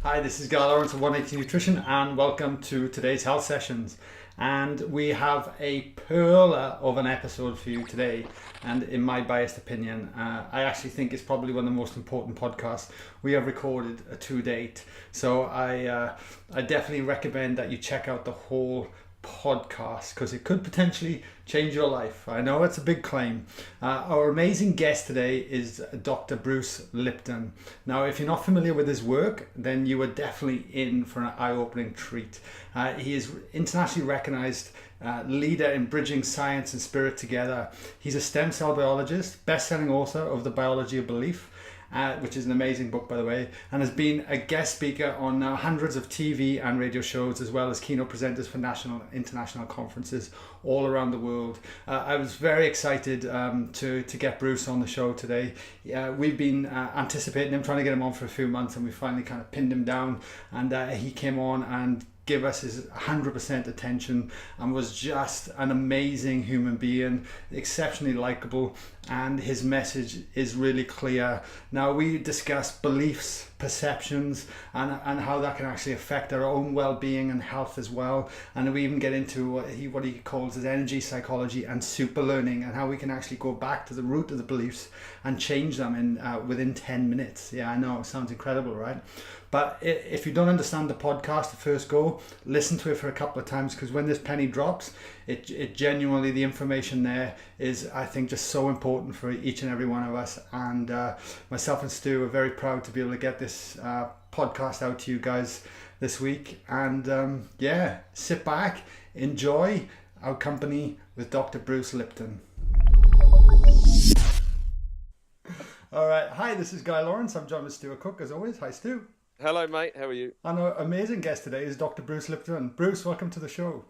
Hi, this is Guy Lawrence of 180 Nutrition and welcome to today's health sessions. And we have a pearler of an episode for you today. And in my biased opinion, I actually think it's probably one of the most important podcasts we have recorded to date. So I definitely recommend that you check out the whole podcast because it could potentially change your life. I know it's a big claim. Our amazing guest today is Dr. Bruce Lipton. Now, if you're not familiar with his work, then you are definitely in for an eye-opening treat. He is internationally recognized leader in bridging science and spirit together. He's a stem cell biologist, best-selling author of The Biology of Belief, which is an amazing book, by the way, and has been a guest speaker on hundreds of TV and radio shows, as well as keynote presenters for national and international conferences all around the world. I was very excited to get Bruce on the show today. We've been anticipating him, trying to get him on for a few months, and we finally kind of pinned him down, and he came on and give us his 100% attention and was just an amazing human being, exceptionally likable, and his message is really clear. Now, we discuss beliefs, perceptions, and how that can actually affect our own well-being and health as well. And we even get into what he calls his energy psychology and super learning, and how we can actually go back to the root of the beliefs and change them in within 10 minutes. Yeah, I know, it sounds incredible, right? But if you don't understand the podcast at first go, listen to it for a couple of times, because when this penny drops, it genuinely, the information there is, I think, just so important for each and every one of us. And myself and Stu are very proud to be able to get this podcast out to you guys this week. And yeah, sit back, enjoy our company with Dr. Bruce Lipton. All right. Hi, this is Guy Lawrence. I'm joined with Stuart Cook, as always. Hi, Stu. Hello, mate. How are you? And our amazing guest today is Dr. Bruce Lipton. Bruce, welcome to the show.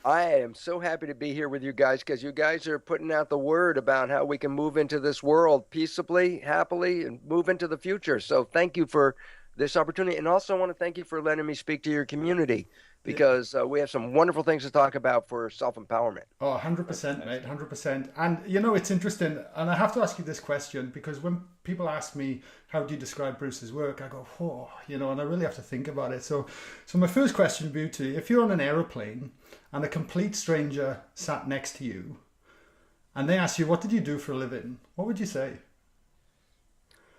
I am so happy to be here with you guys because you guys are putting out the word about how we can move into this world peaceably, happily, and move into the future. So thank you for this opportunity. And also I want to thank you for letting me speak to your community, because we have some wonderful things to talk about for self-empowerment. Oh, 100%, mate, 100%. And, you know, it's interesting, and I have to ask you this question, because when people ask me, how do you describe Bruce's work? I go, oh, you know, and I really have to think about it. So my first question would be to you, if you're on an aeroplane and a complete stranger sat next to you, and they ask you, what did you do for a living? What would you say?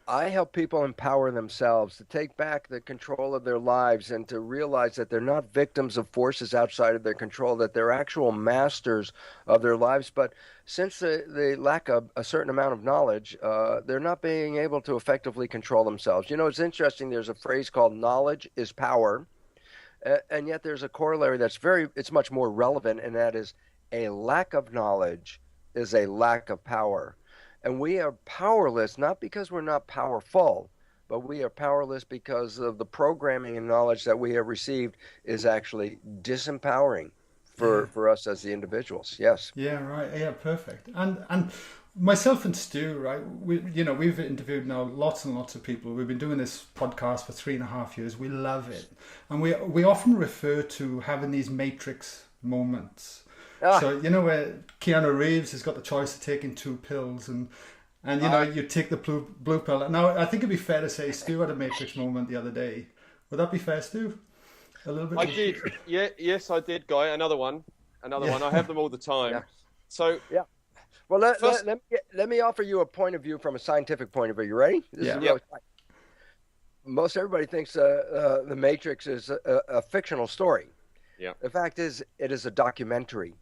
I help people empower themselves to take back the control of their lives and to realize that they're not victims of forces outside of their control, that they're actual masters of their lives. But since they lack a certain amount of knowledge, they're not being able to effectively control themselves. You know, it's interesting. There's a phrase called knowledge is power. And yet there's a corollary it's much more relevant, and that is a lack of knowledge is a lack of power. And we are powerless, not because we're not powerful, but we are powerless because of the programming and knowledge that we have received is actually disempowering for us as the individuals. Yes. Yeah, right. Yeah, perfect. And myself and Stu, right, we've interviewed now lots and lots of people. We've been doing this podcast for 3.5 years. We love it. And we often refer to having these matrix moments. So, you know, where Keanu Reeves has got the choice of taking 2 pills and you know, you take the blue pill. Now, I think it'd be fair to say Stu had a matrix moment the other day. Would that be fair, Stu? A little bit? I did. Yeah, yes, I did, Guy. Another one. I have them all the time. Yeah. So, yeah. Well, let me offer you a point of view from a scientific point of view. You ready? Most everybody thinks the Matrix is a fictional story. Yeah. The fact is, it is a documentary.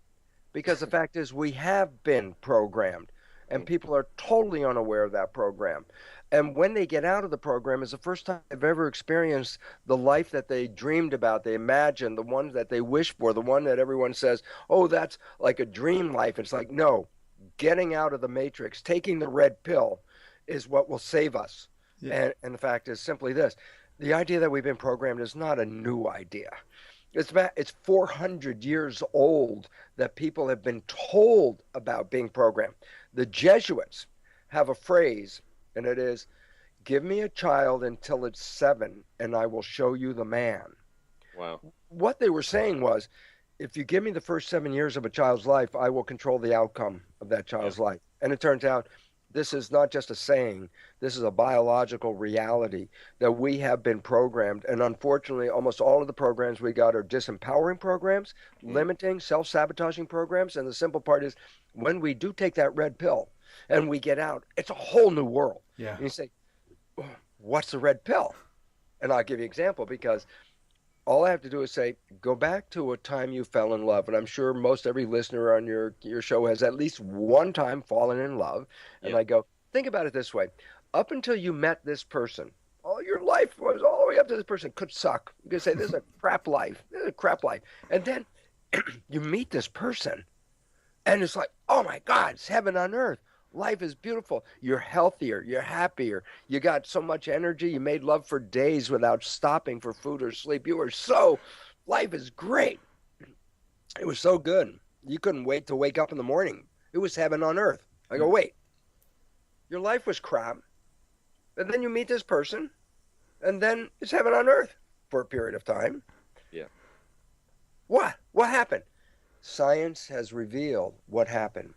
Because the fact is, we have been programmed, and people are totally unaware of that program. And when they get out of the program, it's the first time they've ever experienced the life that they dreamed about, they imagined, the one that they wish for, the one that everyone says, oh, that's like a dream life. It's like, no, getting out of the Matrix, taking the red pill is what will save us. Yeah. And the fact is simply this. The idea that we've been programmed is not a new idea. It's 400 years old that people have been told about being programmed. The Jesuits have a phrase, and it is, give me a child until it's 7, and I will show you the man. Wow. What they were saying was, if you give me the first 7 years of a child's life, I will control the outcome of that child's life. And it turns out This is not just a saying. This is a biological reality that we have been programmed. And unfortunately, almost all of the programs we got are disempowering programs, limiting, self-sabotaging programs. And the simple part is when we do take that red pill and we get out, it's a whole new world. Yeah. And you say, what's the red pill? And I'll give you an example, because all I have to do is say, go back to a time you fell in love. And I'm sure most every listener on your show has at least one time fallen in love. And I go, think about it this way. Up until you met this person, all your life was all the way up to this person could suck. You could say, this is a crap life. This is a crap life. And then you meet this person and it's like, oh my God, it's heaven on earth. Life is beautiful. You're healthier. You're happier. You got so much energy. You made love for days without stopping for food or sleep. Life is great. It was so good. You couldn't wait to wake up in the morning. It was heaven on earth. I go, wait, your life was crap. And then you meet this person and then it's heaven on earth for a period of time. Yeah. What? What happened? Science has revealed what happened.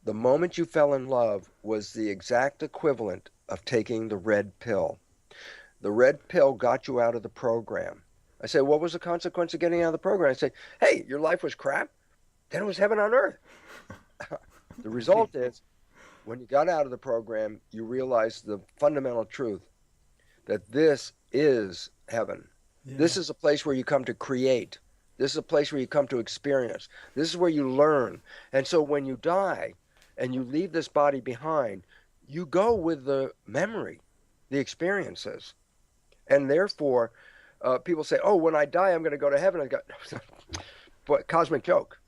The moment you fell in love was the exact equivalent of taking the red pill. The red pill got you out of the program. I say, what was the consequence of getting out of the program? I say, hey, your life was crap. Then it was heaven on earth. The result is, when you got out of the program, you realized the fundamental truth that this is heaven. Yeah. This is a place where you come to create. This is a place where you come to experience. This is where you learn. And so when you die, and you leave this body behind, you go with the memory, the experiences. And therefore, people say, oh, when I die, I'm going to go to heaven. I go, but cosmic joke.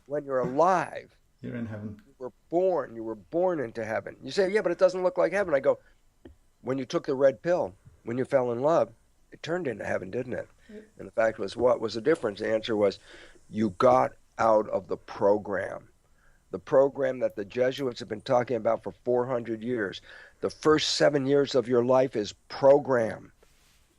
When you're alive, you're in heaven. You were born into heaven. You say, yeah, but it doesn't look like heaven. I go, when you took the red pill, when you fell in love, it turned into heaven, didn't it? And the fact was, what was the difference? The answer was, you got out of the program. The program that the Jesuits have been talking about for 400 years. The first 7 years of your life is program.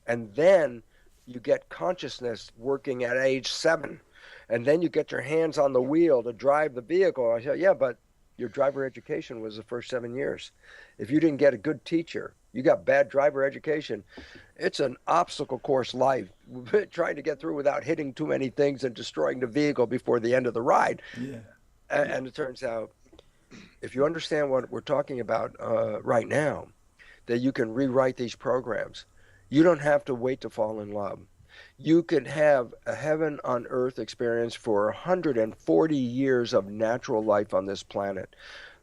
And then you get consciousness working at age 7. And then you get your hands on the wheel to drive the vehicle. I said, yeah, but your driver education was the first 7 years. If you didn't get a good teacher, you got bad driver education, it's an obstacle course life. Trying to get through without hitting too many things and destroying the vehicle before the end of the ride. Yeah. And it turns out, if you understand what we're talking about right now, that you can rewrite these programs. You don't have to wait to fall in love. You can have a heaven on earth experience for 140 years of natural life on this planet.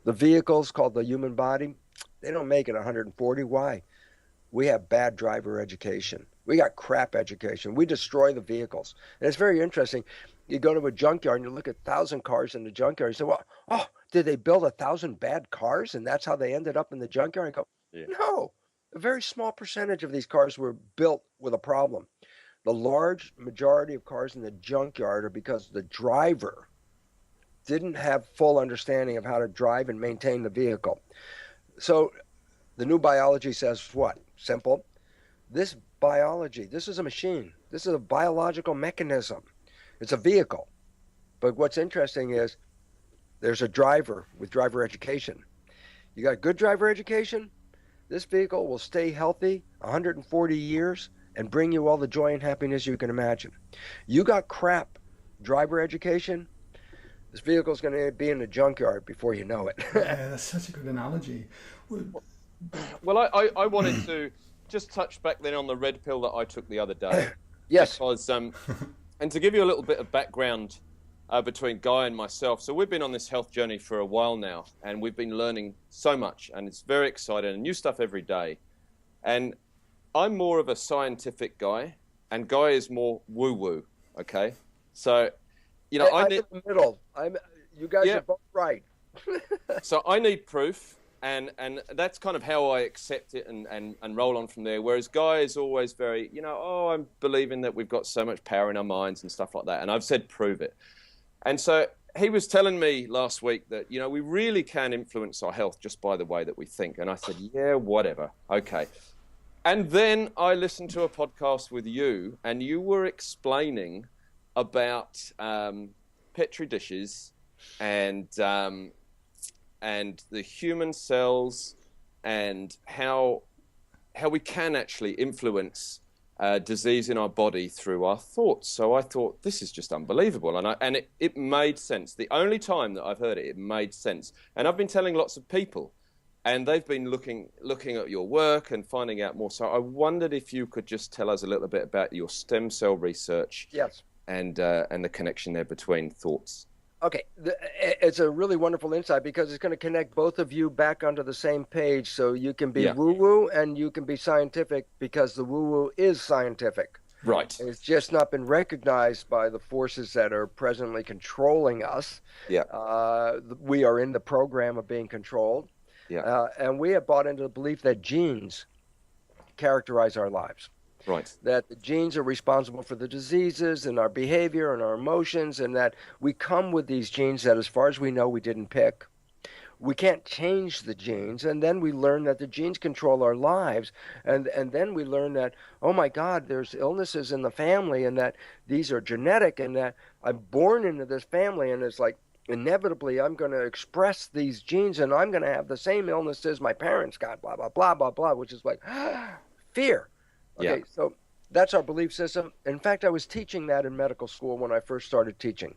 The vehicles called the human body, they don't make it 140. Why? We have bad driver education. We got crap education. We destroy the vehicles. And it's very interesting. You go to a junkyard and you look at 1,000 cars in the junkyard. You say, well, did they build 1,000 bad cars and that's how they ended up in the junkyard? And go, no, a very small percentage of these cars were built with a problem. The large majority of cars in the junkyard are because the driver didn't have full understanding of how to drive and maintain the vehicle. So the new biology says what? Simple. This biology, this is a machine. This is a biological mechanism. It's a vehicle. But what's interesting is there's a driver with driver education. You got good driver education, this vehicle will stay healthy 140 years and bring you all the joy and happiness you can imagine. You got crap driver education, this vehicle is going to be in the junkyard before you know it. Yeah, that's such a good analogy. Well, I wanted to just touch back then on the red pill that I took the other day. Yes. Because, and to give you a little bit of background between Guy and myself, so we've been on this health journey for a while now, and we've been learning so much, and it's very exciting, and new stuff every day. And I'm more of a scientific guy, and Guy is more woo-woo, okay? So, you know, I'm in the middle. You guys are both right. So I need proof, and that's kind of how I accept it and roll on from there. Whereas Guy is always very, I'm believing that we've got so much power in our minds and stuff like that. And I've said, prove it. And so he was telling me last week that, we really can influence our health just by the way that we think. And I said, yeah, whatever. Okay. And then I listened to a podcast with you, and you were explaining about Petri dishes and and the human cells and how we can actually influence disease in our body through our thoughts. So I thought, this is just unbelievable. And it made sense. The only time that I've heard it, it made sense. And I've been telling lots of people, and they've been looking at your work and finding out more. So I wondered if you could just tell us a little bit about your stem cell research. Yes. And the connection there between thoughts. Okay, it's a really wonderful insight because it's going to connect both of you back onto the same page, so you can be woo-woo and you can be scientific, because the woo-woo is scientific. Right. It's just not been recognized by the forces that are presently controlling us. Yeah. We are in the program of being controlled. Yeah. And we have bought into the belief that genes characterize our lives. Right. That the genes are responsible for the diseases and our behavior and our emotions, and that we come with these genes that, as far as we know, we didn't pick. We can't change the genes, and then we learn that the genes control our lives, and then we learn that, oh my God, there's illnesses in the family, and that these are genetic, and that I'm born into this family, and it's like, inevitably I'm going to express these genes, and I'm going to have the same illnesses my parents got, blah, blah, blah, blah, blah, which is like fear. Okay, so that's our belief system. In fact, I was teaching that in medical school when I first started teaching.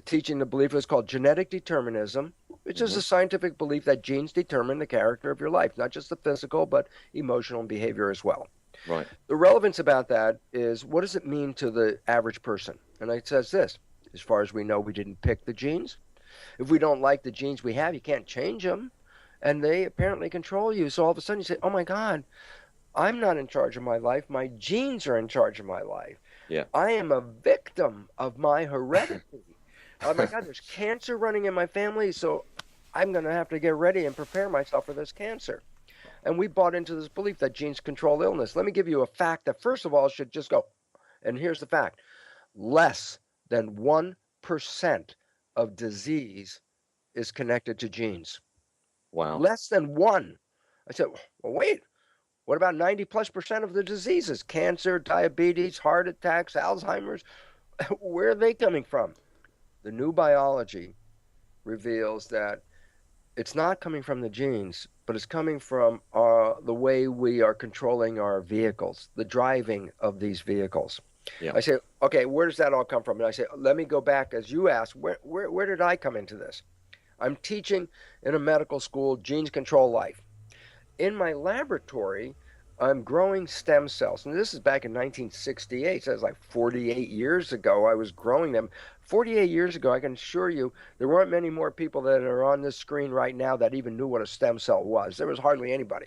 Teaching the belief is called genetic determinism, which is a scientific belief that genes determine the character of your life, not just the physical, but emotional and behavior as well. Right. The relevance about that is, what does it mean to the average person? And it says this: as far as we know, we didn't pick the genes. If we don't like the genes we have, you can't change them, and they apparently control you. So all of a sudden you say, oh my God, I'm not in charge of my life. My genes are in charge of my life. Yeah. I am a victim of my heredity. Oh my God, there's cancer running in my family, so I'm going to have to get ready and prepare myself for this cancer. And we bought into this belief that genes control illness. Let me give you a fact that, first of all, should just go. And here's the fact: less than 1% of disease is connected to genes. Wow. Less than 1. I said, well, wait. What about 90+% of the diseases? Cancer, diabetes, heart attacks, Alzheimer's. Where are they coming from? The new biology reveals that it's not coming from the genes, but it's coming from the way we are controlling our vehicles, the driving of these vehicles. Yeah. I say, okay, where does that all come from? And I say, let me go back, as you asked, where did I come into this? I'm teaching in a medical school, genes control life. In my laboratory, I'm growing stem cells. And this is back in 1968. So it's like 48 years ago I was growing them. 48 years ago, I can assure you, there weren't many more people that are on this screen right now that even knew what a stem cell was. There was hardly anybody.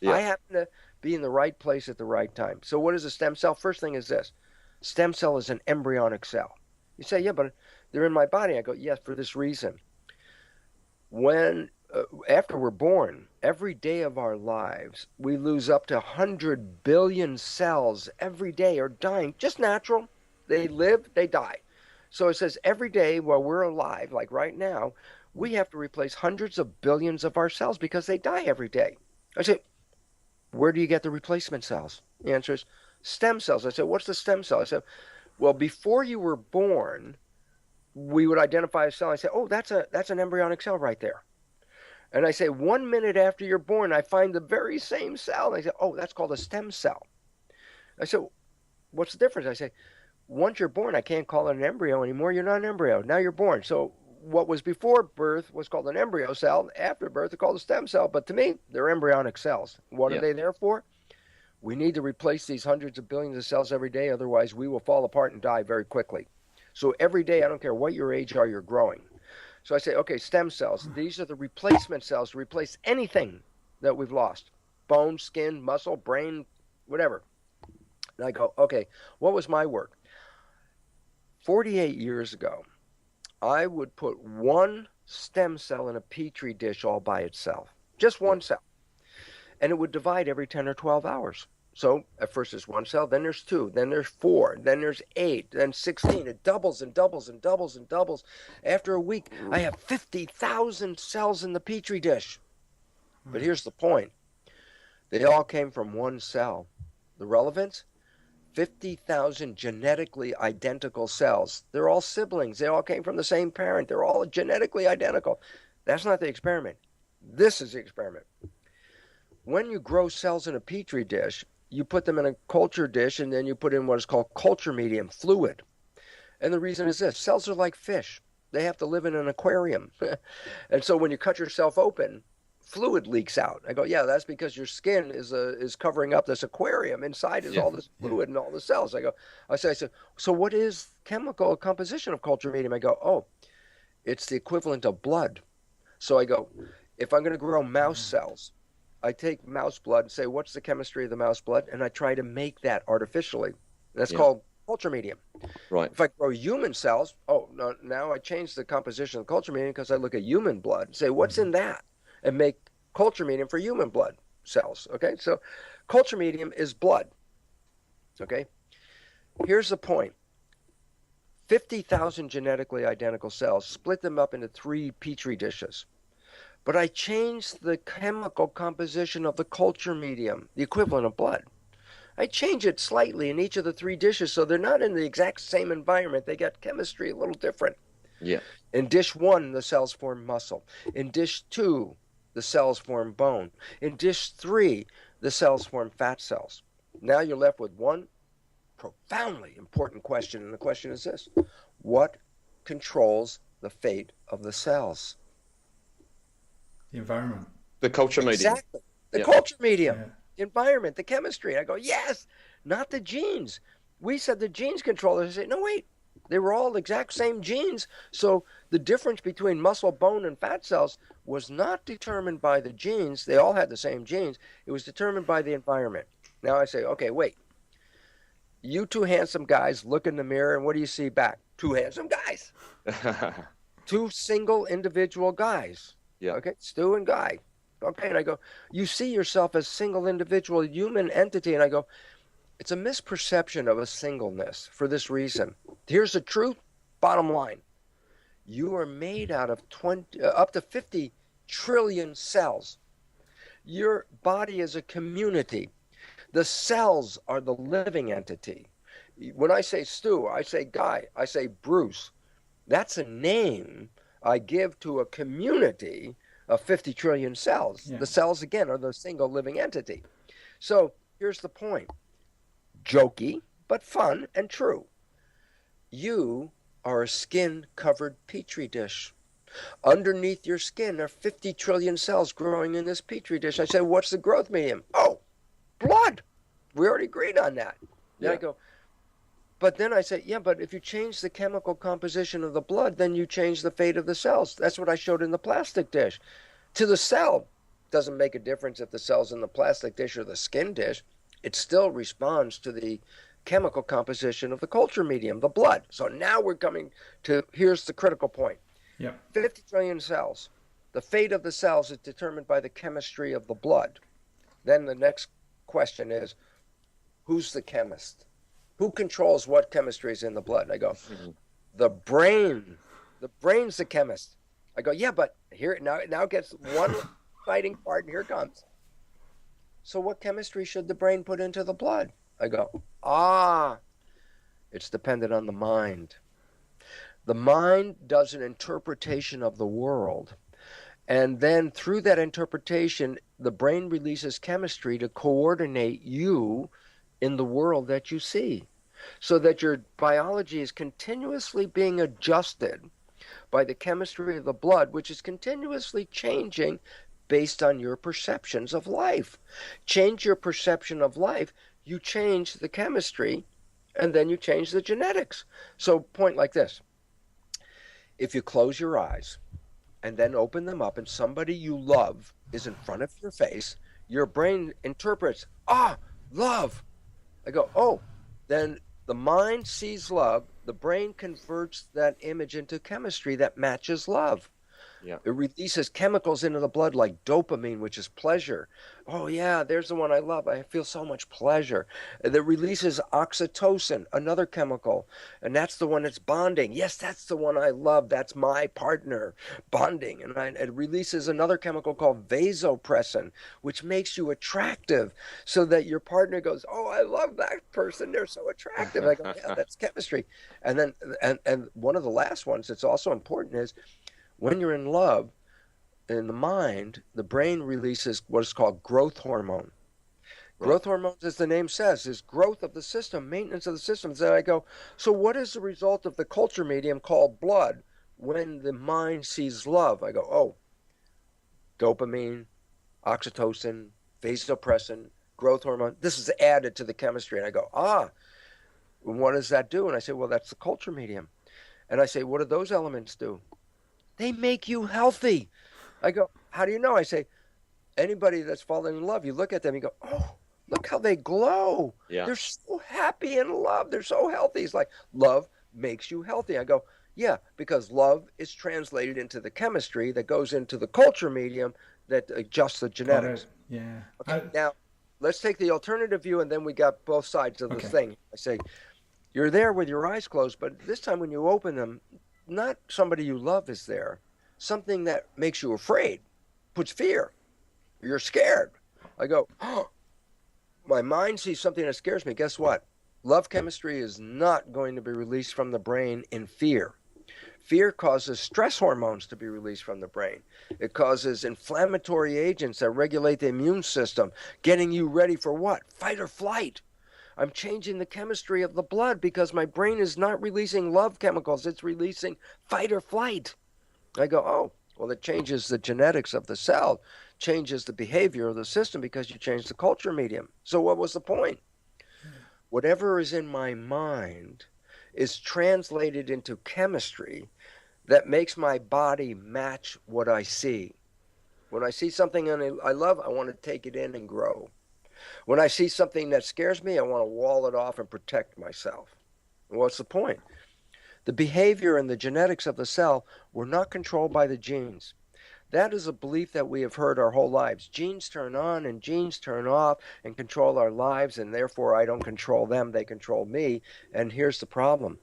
Yeah. I happened to be in the right place at the right time. So what is a stem cell? First thing is this: stem cell is an embryonic cell. You say, yeah, but they're in my body. I go, yes, for this reason. After we're born, every day of our lives, we lose up to 100 billion cells every day are dying. Just natural. They live, they die. So it says every day while we're alive, like right now, we have to replace hundreds of billions of our cells because they die every day. I say, where do you get the replacement cells? The answer is stem cells. I said, what's the stem cell? I said, well, before you were born, we would identify a cell. I say, oh, that's an embryonic cell right there. And I say, 1 minute after you're born, I find the very same cell. And I say, oh, that's called a stem cell. I said, what's the difference? I say, once you're born, I can't call it an embryo anymore. You're not an embryo. Now you're born. So what was before birth was called an embryo cell. After birth, it's called a stem cell. But to me, they're embryonic cells. What are they there for? We need to replace these hundreds of billions of cells every day. Otherwise, we will fall apart and die very quickly. So every day, I don't care what your age are, you're growing. So I say, okay, stem cells. These are the replacement cells to replace anything that we've lost: bone, skin, muscle, brain, whatever. And I go, okay, what was my work? 48 years ago, I would put one stem cell in a petri dish all by itself, just one cell. And it would divide every 10 or 12 hours. So at first there's one cell, then there's 2, then there's 4, then there's 8, then 16. It doubles and doubles and doubles and doubles. After a week, I have 50,000 cells in the petri dish. But here's the point. They all came from one cell. The relevance? 50,000 genetically identical cells. They're all siblings. They all came from the same parent. They're all genetically identical. That's not the experiment. This is the experiment. When you grow cells in a petri dish, you put them in a culture dish, and then you put in what is called culture medium, fluid. And the reason is this: cells are like fish. They have to live in an aquarium. And so when you cut yourself open, fluid leaks out. I go, yeah, that's because your skin is covering up this aquarium. Inside is all this fluid and all the cells. I say, so what is chemical composition of culture medium? I go, oh, it's the equivalent of blood. So I go, if I'm going to grow mouse cells, I take mouse blood and say, what's the chemistry of the mouse blood? And I try to make that artificially. That's called culture medium. Right. If I grow human cells, oh, no, now I change the composition of the culture medium because I look at human blood and say, what's in that? And make culture medium for human blood cells. Okay, so culture medium is blood. Okay, here's the point. 50,000 genetically identical cells, split them up into 3 petri dishes. But I changed the chemical composition of the culture medium, the equivalent of blood. I change it slightly in each of the 3 dishes so they're not in the exact same environment. They got chemistry a little different. Yeah. In dish 1, the cells form muscle. In dish 2, the cells form bone. In dish 3, the cells form fat cells. Now you're left with one profoundly important question, and the question is this: what controls the fate of the cells? The environment. The culture medium. Exactly. The culture medium. Yeah. The environment, the chemistry. I go, yes, not the genes. We said the genes control it. I say, no, wait. They were all the exact same genes. So the difference between muscle, bone, and fat cells was not determined by the genes. They all had the same genes. It was determined by the environment. Now I say, okay, wait. You 2 handsome guys look in the mirror, and what do you see back? 2 handsome guys. 2 single individual guys. Yeah. Okay, Stu and Guy. Okay, and I go, you see yourself as single individual human entity, and I go, it's a misperception of a singleness for this reason. Here's the truth, bottom line. You are made out of up to 50 trillion cells. Your body is a community. The cells are the living entity. When I say Stu, I say Guy, I say Bruce. That's a name I give to a community of 50 trillion cells. Yeah. The cells, again, are the single living entity. So here's the point. Jokey, but fun and true. You are a skin-covered petri dish. Underneath your skin are 50 trillion cells growing in this petri dish. I say, what's the growth medium? Oh, blood. We already agreed on that. Then I go, but then I say, yeah, but if you change the chemical composition of the blood, then you change the fate of the cells. That's what I showed in the plastic dish. To the cell, doesn't make a difference if the cell's in the plastic dish or the skin dish. It still responds to the chemical composition of the culture medium, the blood. So now we're coming to, here's the critical point. Yep. 50 trillion cells. The fate of the cells is determined by the chemistry of the blood. Then the next question is, who's the chemist? Who controls what chemistry is in the blood? I go, the brain. The brain's the chemist. I go, yeah, but here now gets one exciting part, and here it comes. So what chemistry should the brain put into the blood? I go, it's dependent on the mind. The mind does an interpretation of the world. And then through that interpretation, the brain releases chemistry to coordinate you in the world that you see, so that your biology is continuously being adjusted by the chemistry of the blood, which is continuously changing based on your perceptions of life. Change your perception of life, you change the chemistry, and then you change the genetics. So point like this. If you close your eyes and then open them up and somebody you love is in front of your face, your brain interprets, love. I go, then the mind sees love, the brain converts that image into chemistry that matches love. Yeah. It releases chemicals into the blood like dopamine, which is pleasure. Oh, yeah, there's the one I love. I feel so much pleasure. And it releases oxytocin, another chemical, and that's the one that's bonding. Yes, that's the one I love. That's my partner, bonding. And it releases another chemical called vasopressin, which makes you attractive so that your partner goes, oh, I love that person. They're so attractive. I go, yeah, that's chemistry. And then, and one of the last ones that's also important is, when you're in love, in the mind, the brain releases what is called growth hormone. Right. Growth hormones, as the name says, is growth of the system, maintenance of the system. So I go, so what is the result of the culture medium called blood when the mind sees love? I go, oh, dopamine, oxytocin, vasopressin, growth hormone. This is added to the chemistry. And I go, what does that do? And I say, well, that's the culture medium. And I say, what do those elements do? They make you healthy. I go, how do you know? I say, anybody that's fallen in love, you look at them, you go, oh, look how they glow. Yeah. They're so happy in love. They're so healthy. It's like love makes you healthy. I go, yeah, because love is translated into the chemistry that goes into the culture medium that adjusts the genetics. Yeah. Okay, now let's take the alternative view, and then we got both sides of this thing. I say, you're there with your eyes closed, but this time when you open them, not somebody you love is there. Something that makes you afraid, puts fear. You're scared. I go, oh, my mind sees something that scares me. Guess what? Love chemistry is not going to be released from the brain in fear. Fear causes stress hormones to be released from the brain. It causes inflammatory agents that regulate the immune system, getting you ready for what? Fight or flight. I'm changing the chemistry of the blood because my brain is not releasing love chemicals. It's releasing fight or flight. I go, oh, well, it changes the genetics of the cell, changes the behavior of the system because you change the culture medium. So what was the point? Whatever is in my mind is translated into chemistry that makes my body match what I see. When I see something I love, I want to take it in and grow. When I see something that scares me, I want to wall it off and protect myself. What's the point? The behavior and the genetics of the cell were not controlled by the genes. That is a belief that we have heard our whole lives. Genes turn on and genes turn off and control our lives, and therefore I don't control them, they control me. And here's the problem.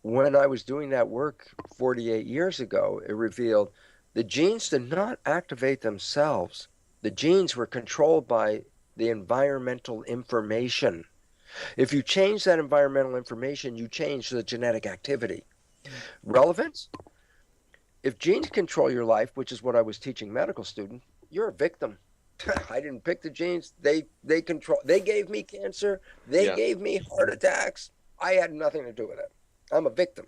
When I was doing that work 48 years ago, it revealed the genes did not activate themselves. The genes were controlled by the environmental information. If you change that environmental information, you change the genetic activity. Relevance? If genes control your life, which is what I was teaching medical students, you're a victim. I didn't pick the genes. They control. They gave me cancer. They gave me heart attacks. I had nothing to do with it. I'm a victim.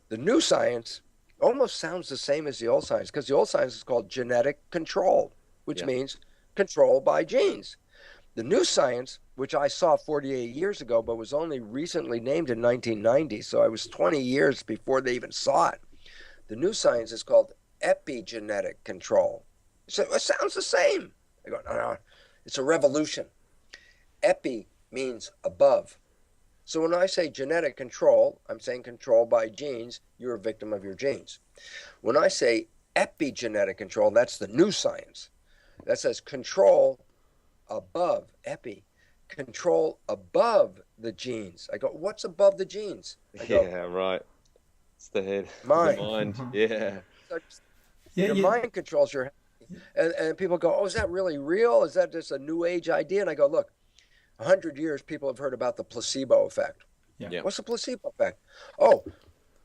The new science almost sounds the same as the old science because the old science is called genetic control, which means control by genes. The new science, which I saw 48 years ago, but was only recently named in 1990, so I was 20 years before they even saw it. The new science is called epigenetic control. So it sounds the same. I go, no, it's a revolution. Epi means above. So when I say genetic control, I'm saying control by genes. You're a victim of your genes. When I say epigenetic control, that's the new science. That says control above, epi, control above the genes. I go, what's above the genes? I go, yeah, right. It's the head, mind. the mind. Yeah. So your mind controls your head. And people go, oh, is that really real? Is that just a new age idea? And I go, look, 100 years people have heard about the placebo effect. Yeah. What's the placebo effect? Oh,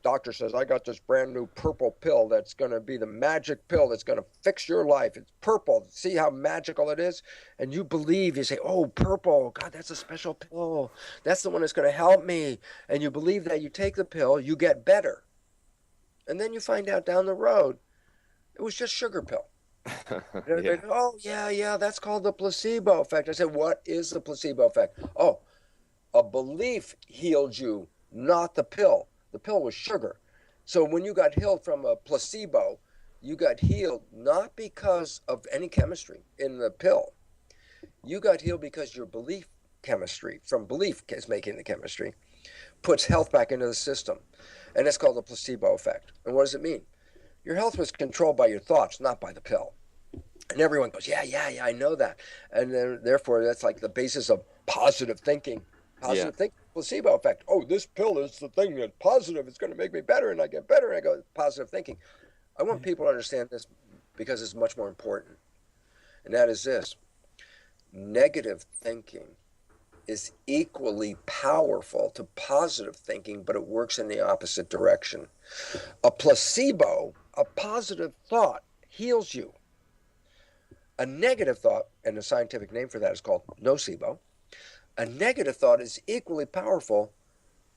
doctor says, I got this brand new purple pill that's going to be the magic pill that's going to fix your life. It's purple. See how magical it is? And you believe, you say, oh, purple. God, that's a special pill. That's the one that's going to help me. And you believe that you take the pill, you get better. And then you find out down the road, it was just sugar pill. Yeah. Oh, yeah, that's called the placebo effect. I said, what is the placebo effect? Oh, a belief healed you, not the pill. The pill was sugar. So when you got healed from a placebo, you got healed not because of any chemistry in the pill. You got healed because your belief chemistry, from belief is making the chemistry, puts health back into the system. And it's called the placebo effect. And what does it mean? Your health was controlled by your thoughts, not by the pill. And everyone goes, yeah, I know that. And then, therefore, that's like the basis of positive thinking. Positive thinking, placebo effect. Oh, this pill is the thing that's positive. It's going to make me better, and I get better, and I go, positive thinking. I want people to understand this because it's much more important. And that is this. Negative thinking is equally powerful to positive thinking, but it works in the opposite direction. A placebo, a positive thought, heals you. A negative thought, and the scientific name for that is called nocebo. A negative thought is equally powerful,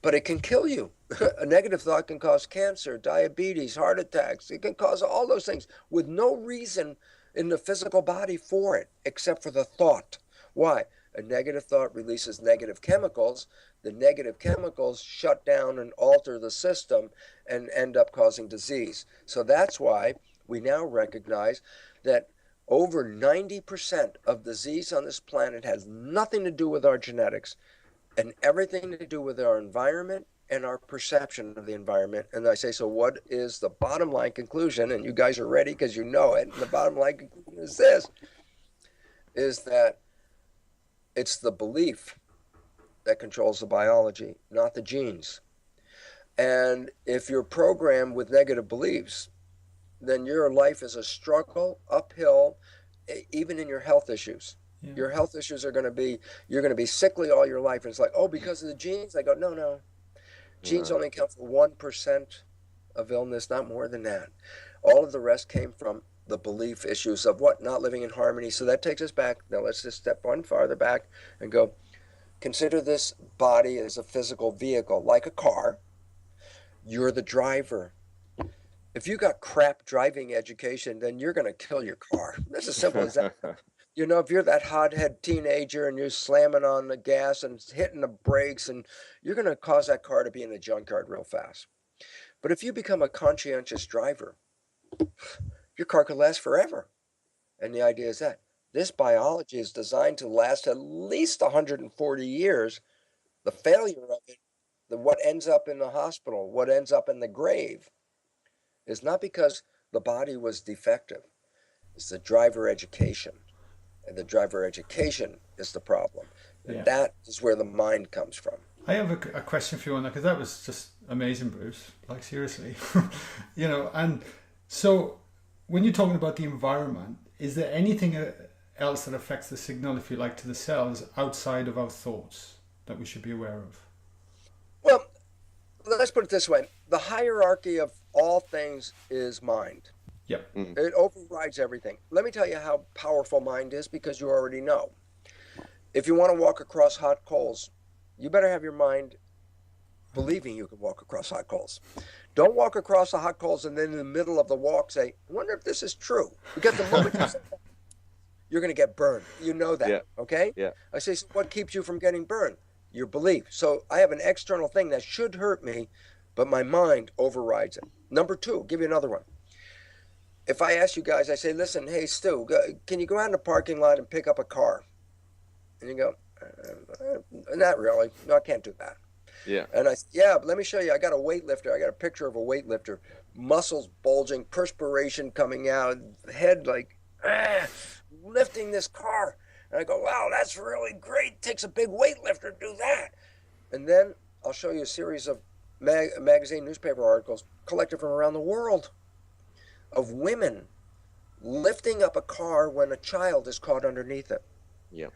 but it can kill you. A negative thought can cause cancer, diabetes, heart attacks. It can cause all those things with no reason in the physical body for it, except for the thought. Why? A negative thought releases negative chemicals. The negative chemicals shut down and alter the system and end up causing disease. So that's why we now recognize that over 90% of disease on this planet has nothing to do with our genetics and everything to do with our environment and our perception of the environment. And I say, so what is the bottom line conclusion? And you guys are ready because you know it. And the bottom line conclusion is this, is that it's the belief that controls the biology, not the genes. And if you're programmed with negative beliefs, then your life is a struggle, uphill, even in your health issues. Yeah. Your health issues are going to be, you're going to be sickly all your life. And it's like, oh, because of the genes? I go, no. Genes only account for 1% of illness, not more than that. All of the rest came from the belief issues of what? Not living in harmony. So that takes us back. Now let's just step one farther back and go, consider this body as a physical vehicle, like a car. You're the driver. If you got crap driving education, then you're going to kill your car. That's as simple as that. You know, if you're that hothead teenager and you're slamming on the gas and hitting the brakes, and you're going to cause that car to be in the junkyard real fast. But if you become a conscientious driver, your car could last forever. And the idea is that this biology is designed to last at least 140 years. The failure of it, what ends up in the hospital, what ends up in the grave, is not because the body was defective. It's the driver education. And the driver education is the problem. And that is where the mind comes from. I have a question for you on that, because that was just amazing, Bruce. Like, seriously. You know, and so when you're talking about the environment, is there anything else that affects the signal, if you like, to the cells outside of our thoughts that we should be aware of? Well, let's put it this way. The hierarchy of all things is mind. Yep. It overrides everything. Let me tell you how powerful mind is, because you already know. If you want to walk across hot coals, you better have your mind believing you can walk across hot coals. Don't walk across the hot coals and then in the middle of the walk say, I wonder if this is true. Because the moment you say that, you're going to get burned. You know that, okay? Yeah. I say, so what keeps you from getting burned? Your belief. So I have an external thing that should hurt me, but my mind overrides it. Number two, give you another one. If I ask you guys, I say, listen, hey, Stu, can you go out in the parking lot and pick up a car? And you go, not really. No, I can't do that. Yeah. And I said, yeah, but let me show you. I got a weightlifter. I got a picture of a weightlifter, muscles bulging, perspiration coming out, head like, lifting this car. And I go, wow, that's really great. Takes a big weightlifter to do that. And then I'll show you a series of magazine, newspaper articles collected from around the world of women lifting up a car when a child is caught underneath it. Yeah.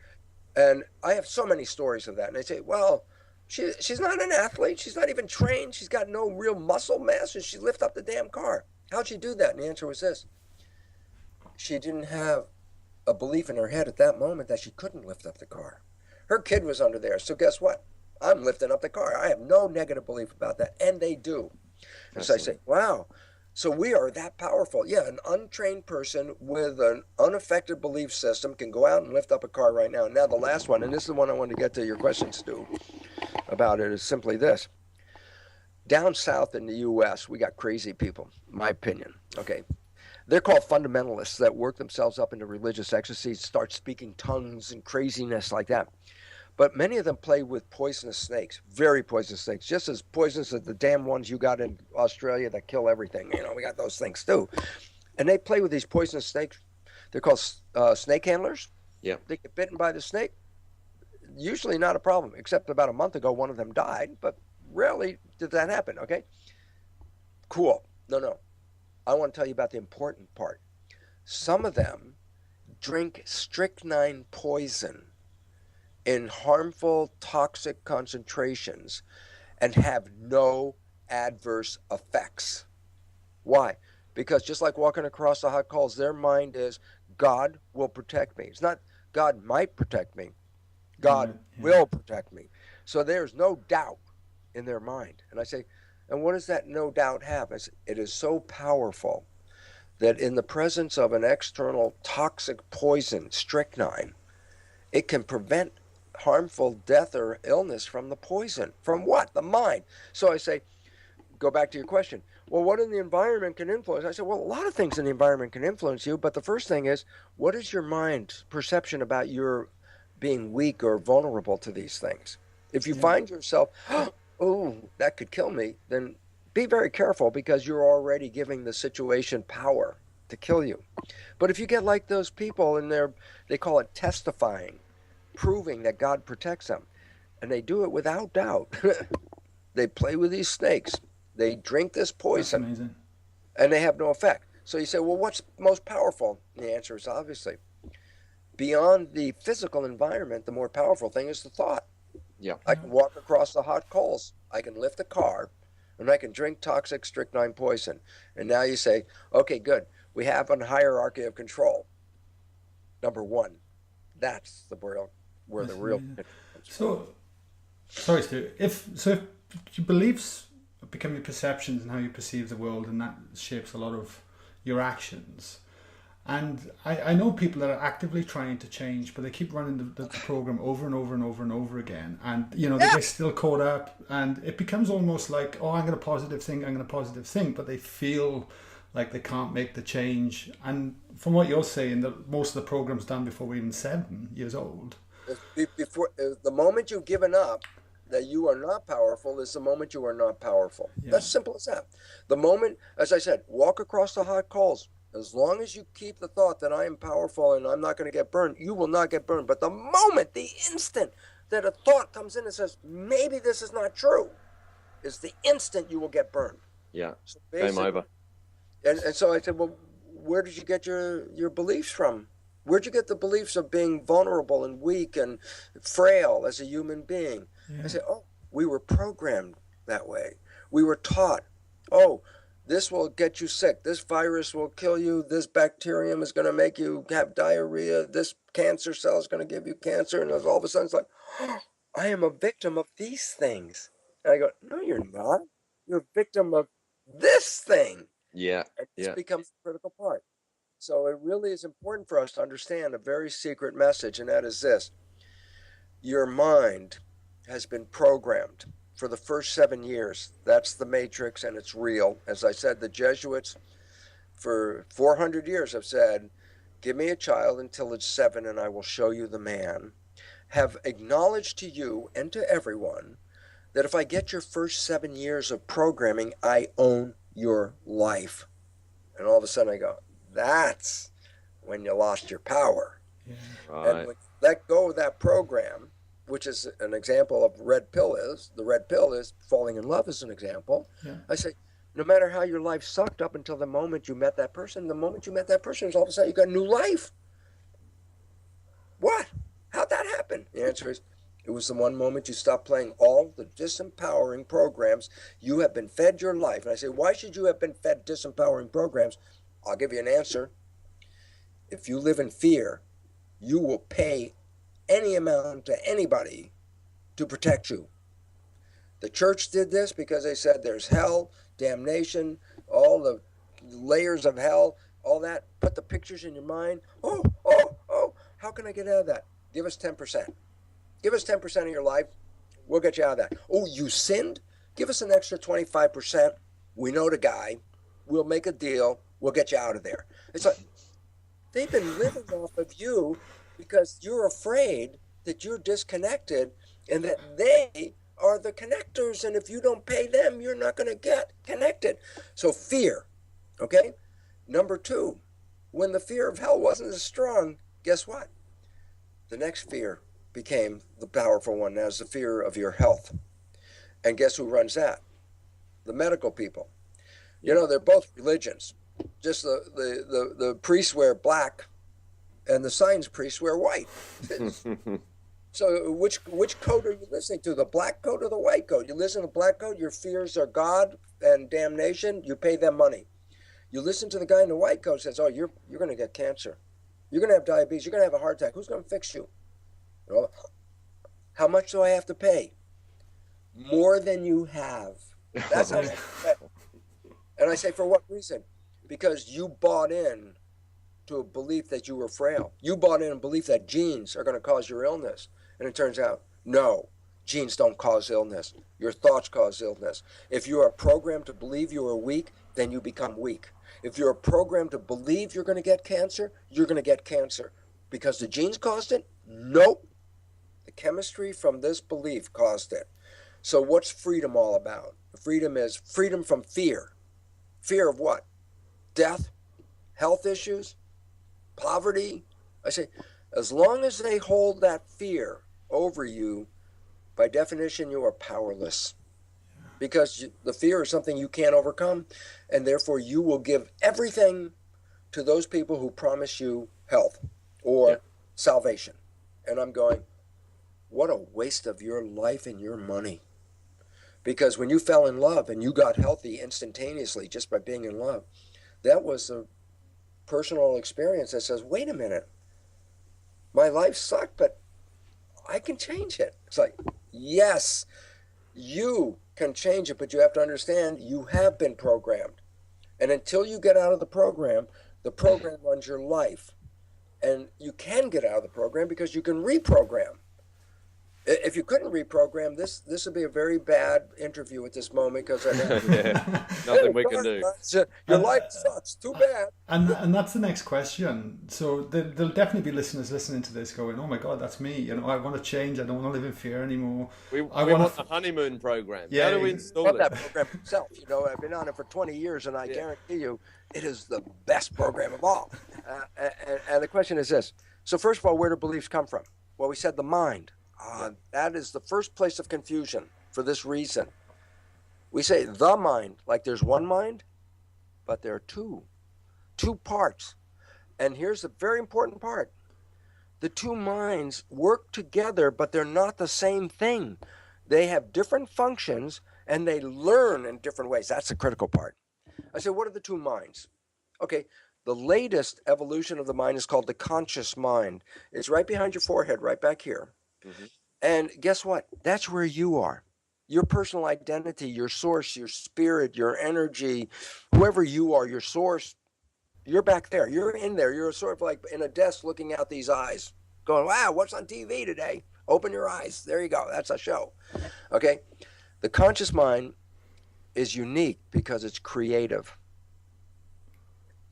And I have so many stories of that. And I say, well, she's not an athlete. She's not even trained. She's got no real muscle mass, and she lift up the damn car. How'd she do that? And the answer was this. She didn't have a belief in her head at that moment that she couldn't lift up the car. Her kid was under there. So guess what? I'm lifting up the car. I have no negative belief about that. And they do. And so I say, wow. So we are that powerful. Yeah, an untrained person with an unaffected belief system can go out and lift up a car right now. Now the last one, and this is the one I wanted to get to your question, Stu, about it, is simply this. Down south in the U.S., we got crazy people, my opinion. Okay. They're called fundamentalists that work themselves up into religious ecstasy, start speaking tongues and craziness like that. But many of them play with poisonous snakes, very poisonous snakes, just as poisonous as the damn ones you got in Australia that kill everything. You know, we got those things too. And they play with these poisonous snakes. They're called snake handlers. Yeah. They get bitten by the snake. Usually not a problem, except about a month ago, one of them died, but rarely did that happen, okay? Cool. No. I want to tell you about the important part. Some of them drink strychnine poison in harmful, toxic concentrations and have no adverse effects. Why? Because just like walking across the hot coals, their mind is God will protect me. It's not God might protect me. God Right. Yeah. will protect me. So there's no doubt in their mind. And I say, and what does that no doubt have? I say, it is so powerful that in the presence of an external toxic poison, strychnine, it can prevent harmful death or illness from the poison. From what? The mind. So I say, go back to your question. Well, what in the environment can influence? I said, well, a lot of things in the environment can influence you, but the first thing is, what is your mind's perception about your being weak or vulnerable to these things? If you Yeah. find yourself, oh, that could kill me, then be very careful because you're already giving the situation power to kill you. But if you get like those people and they call it testifying, proving that God protects them, and they do it without doubt. They play with these snakes. They drink this That's poison, amazing. and they have no effect. So you say, well, what's most powerful? And the answer is obviously beyond the physical environment, the more powerful thing is the thought. Yeah. I can walk across the hot coals. I can lift a car, and I can drink toxic strychnine poison. And now you say, okay, good. We have a hierarchy of control. Number one, that's where the That's real. amazing. So, sorry, Stu. If your beliefs become your perceptions and how you perceive the world, and that shapes a lot of your actions. And I know people that are actively trying to change, but they keep running the program over and over and over and over again. And, you know, they get still caught up, and it becomes almost like, oh, I'm going to positive think, but they feel like they can't make the change. And from what you're saying, that most of the program's done before we're even 7 years old. Before the moment you've given up that you are not powerful is the moment you are not powerful. Yeah. That's simple as that. The moment, as I said, walk across the hot coals. As long as you keep the thought that I am powerful and I'm not going to get burned, you will not get burned. But the moment, the instant that a thought comes in and says, maybe this is not true, is the instant you will get burned. Yeah. So Game over. And so I said, well, where did you get your beliefs from? Where'd you get the beliefs of being vulnerable and weak and frail as a human being? Yeah. I said, oh, we were programmed that way. We were taught, oh, this will get you sick. This virus will kill you. This bacterium is going to make you have diarrhea. This cancer cell is going to give you cancer. And all of a sudden it's like, oh, I am a victim of these things. And I go, no, you're not. You're a victim of this thing. Yeah. And this Yeah. becomes the critical part. So it really is important for us to understand a very secret message, and that is this. Your mind has been programmed for the first 7 years. That's the matrix, and it's real. As I said, the Jesuits for 400 years have said, give me a child until it's 7 and I will show you the man. Have acknowledged to you and to everyone that if I get your first 7 years of programming, I own your life. And all of a sudden I go, that's when you lost your power. Yeah. Right. And when you let go of that program, which is an example of the red pill is falling in love is an example. Yeah. I say, no matter how your life sucked up until the moment you met that person, the moment you met that person is all of a sudden you got new life. What? How'd that happen? The answer is, it was the one moment you stopped playing all the disempowering programs you have been fed your life. And I say, why should you have been fed disempowering programs? I'll give you an answer. If you live in fear, you will pay any amount to anybody to protect you. The church did this because they said there's hell, damnation, all the layers of hell, all that. Put the pictures in your mind. Oh, how can I get out of that? Give us 10%. Give us 10% of your life. We'll get you out of that. Oh, you sinned? Give us an extra 25%. We know the guy. We'll make a deal. We'll get you out of there. It's like they've been living off of you because you're afraid that you're disconnected and that they are the connectors. And if you don't pay them, you're not going to get connected. So fear, okay? Number 2, when the fear of hell wasn't as strong, guess what? The next fear became the powerful one. That's the fear of your health. And guess who runs that? The medical people. You know, they're both religions. Just the priests wear black and the science priests wear white. So which code are you listening to? The black code or the white code? You listen to the black code, your fears are God and damnation, you pay them money. You listen to the guy in the white coat says, oh, you're going to get cancer. You're going to have diabetes. You're going to have a heart attack. Who's going to fix you? You know, how much do I have to pay? More than you have. That's how much you pay. And I say, for what reason? Because you bought in to a belief that you were frail. You bought in a belief that genes are going to cause your illness. And it turns out, no, genes don't cause illness. Your thoughts cause illness. If you are programmed to believe you are weak, then you become weak. If you're programmed to believe you're going to get cancer, you're going to get cancer. Because the genes caused it? Nope. The chemistry from this belief caused it. So what's freedom all about? Freedom is freedom from fear. Fear of what? Death, health issues, poverty. I say, as long as they hold that fear over you, by definition, you are powerless. Because the fear is something you can't overcome, and therefore you will give everything to those people who promise you health or salvation. And I'm going, what a waste of your life and your money. Because when you fell in love and you got healthy instantaneously just by being in love, that was a personal experience that says, wait a minute, my life sucked, but I can change it. It's like, yes, you can change it, but you have to understand you have been programmed. And until you get out of the program runs your life. And you can get out of the program because you can reprogram. If you couldn't reprogram, this would be a very bad interview at this moment because nothing we can do. Your life sucks. Too bad. And that's the next question. So there'll definitely be listeners listening to this going, "Oh my God, that's me! You know, I want to change. I don't want to live in fear anymore. I want the honeymoon program. Yeah, how do we install that program itself? You know, I've been on it for 20 years, and I guarantee you, it is the best program of all. And the question is this: so first of all, where do beliefs come from? Well, we said the mind. That is the first place of confusion for this reason. We say the mind, like there's one mind, but there are two parts. And here's the very important part. The two minds work together, but they're not the same thing. They have different functions and they learn in different ways. That's the critical part. I say, what are the two minds? Okay, the latest evolution of the mind is called the conscious mind. It's right behind your forehead, right back here. Mm-hmm. And guess what? That's where you are. Your personal identity, your source, your spirit, your energy, whoever you are, your source, you're back there. You're in there. You're sort of like in a desk looking out these eyes, going, wow, what's on TV today? Open your eyes. There you go. That's a show. Okay? The conscious mind is unique because it's creative.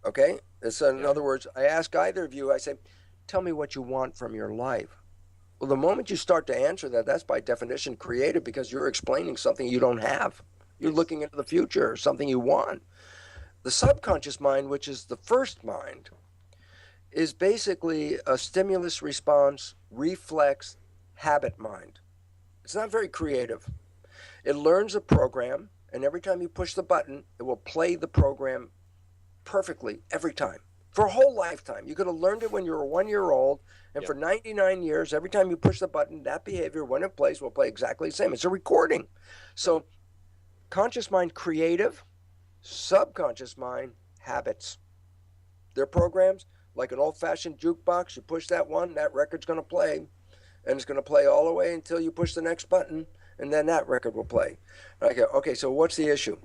Okay? In other words, I ask either of you, I say, tell me what you want from your life. Well, the moment you start to answer that, that's by definition creative because you're explaining something you don't have. You're looking into the future, something you want. The subconscious mind, which is the first mind, is basically a stimulus response, reflex, habit mind. It's not very creative. It learns a program, and every time you push the button, it will play the program perfectly every time. For a whole lifetime. You could have learned it when you were 1 year old, and for 99 years, every time you push the button, that behavior, when it plays, will play exactly the same. It's a recording. So conscious mind, creative, subconscious mind, habits. They're programs like an old-fashioned jukebox. You push that one, that record's going to play, and it's going to play all the way until you push the next button, and then that record will play. Okay, so what's the issue?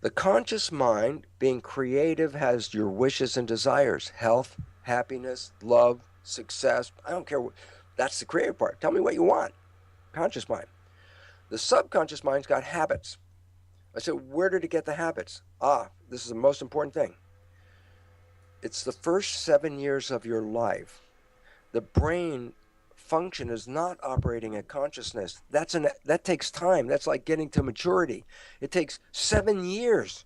The conscious mind, being creative, has your wishes and desires, health, happiness, love, success. I don't care. That's the creative part. Tell me what you want. Conscious mind. The subconscious mind's got habits. I said, where did it get the habits? This is the most important thing. It's the first 7 years of your life. The brain function is not operating at consciousness. That takes time. That's like getting to maturity. It takes 7 years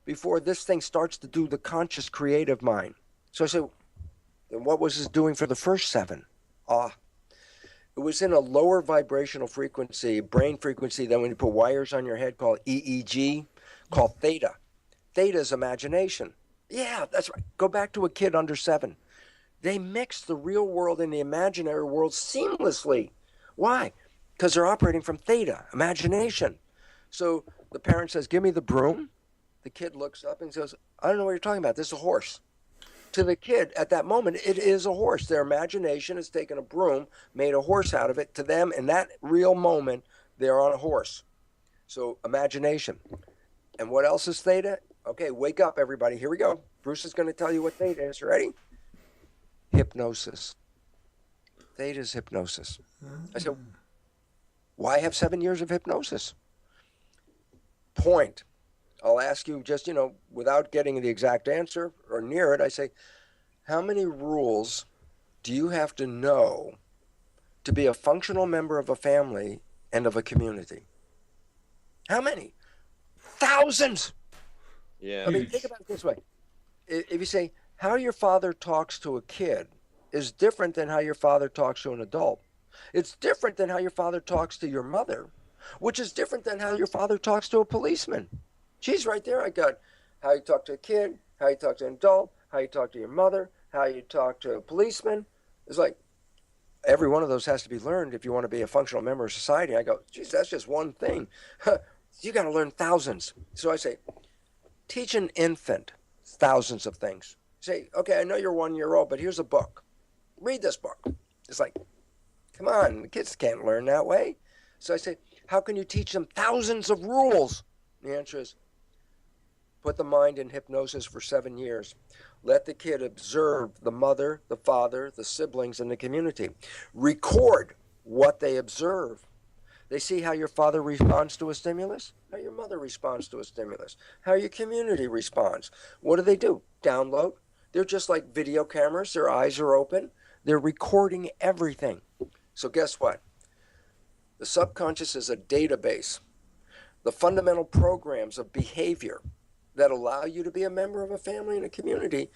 before this thing starts to do the conscious creative mind. So I said, then what was it doing for the first 7? It was in a lower vibrational frequency, brain frequency, than when you put wires on your head called EEG, called theta. Theta is imagination. Yeah, that's right. Go back to a kid under 7. They mix the real world and the imaginary world seamlessly. Why? Because they're operating from theta, imagination. So the parent says, give me the broom. The kid looks up and says, I don't know what you're talking about. This is a horse. To the kid at that moment, it is a horse. Their imagination has taken a broom, made a horse out of it. To them, in that real moment, they're on a horse. So imagination. And what else is theta? Okay, wake up, everybody. Here we go. Bruce is going to tell you what theta is. Ready? Hypnosis. Theta is hypnosis. I said, why have 7 years of hypnosis? Point. I'll ask you just, without getting the exact answer or near it, I say, how many rules do you have to know to be a functional member of a family and of a community? How many? Thousands. Yeah. I mean, think about it this way. If you say, how your father talks to a kid is different than how your father talks to an adult. It's different than how your father talks to your mother, which is different than how your father talks to a policeman. Geez, right there I got how you talk to a kid, how you talk to an adult, how you talk to your mother, how you talk to a policeman. It's like every one of those has to be learned if you want to be a functional member of society. I go, geez, that's just one thing. You got to learn thousands. So I say, teach an infant thousands of things. Say, okay, I know you're 1 year old, but here's a book. Read this book. It's like, come on, the kids can't learn that way. So I say, how can you teach them thousands of rules? The answer is, put the mind in hypnosis for 7 years. Let the kid observe the mother, the father, the siblings, and the community. Record what they observe. They see how your father responds to a stimulus, how your mother responds to a stimulus, how your community responds. What do? Download. They're just like video cameras. Their eyes are open. They're recording everything. So guess what? The subconscious is a database. The fundamental programs of behavior that allow you to be a member of a family and a community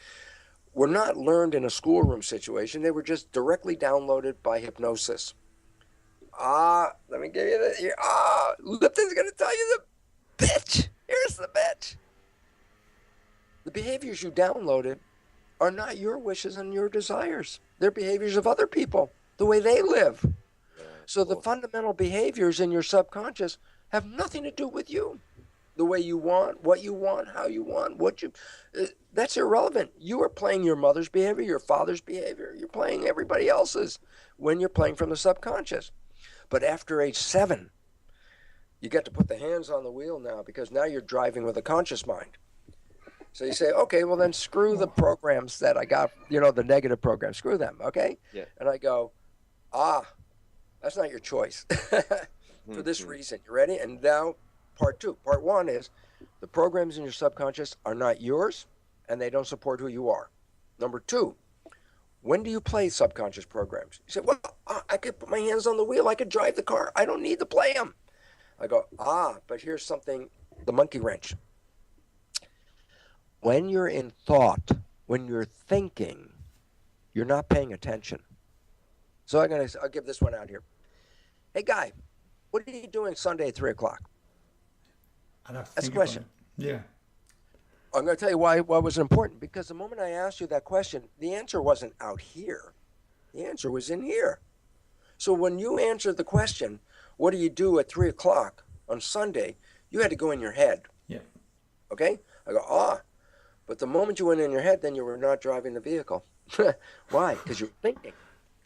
were not learned in a schoolroom situation. They were just directly downloaded by hypnosis. Let me give you the Lipton's going to tell you the bitch. Here's the bitch. The behaviors you downloaded are not your wishes and your desires. They're behaviors of other people, the way they live. So the fundamental behaviors in your subconscious have nothing to do with you. The way you want, how you want, that's irrelevant. You are playing your mother's behavior, your father's behavior. You're playing everybody else's when you're playing from the subconscious. But after age 7, you get to put the hands on the wheel now, because now you're driving with a conscious mind. So you say, okay, well then screw the programs that I got, the negative programs, screw them, okay? Yeah. And I go, that's not your choice for this reason. You ready? And now part 2. Part 1 is the programs in your subconscious are not yours and they don't support who you are. Number 2, when do you play subconscious programs? You say, well, I could put my hands on the wheel. I could drive the car. I don't need to play them. I go, but here's something, the monkey wrench. When you're in thought, when you're thinking, you're not paying attention. So I'll give this one out here. Hey, guy, what are you doing Sunday at 3 o'clock? That's a question. Yeah. I'm going to tell you why was it important. Because the moment I asked you that question, the answer wasn't out here. The answer was in here. So when you answered the question, what do you do at 3 o'clock on Sunday, you had to go in your head. Yeah. Okay? I go, But the moment you went in your head, then you were not driving the vehicle. Why? Because you're thinking.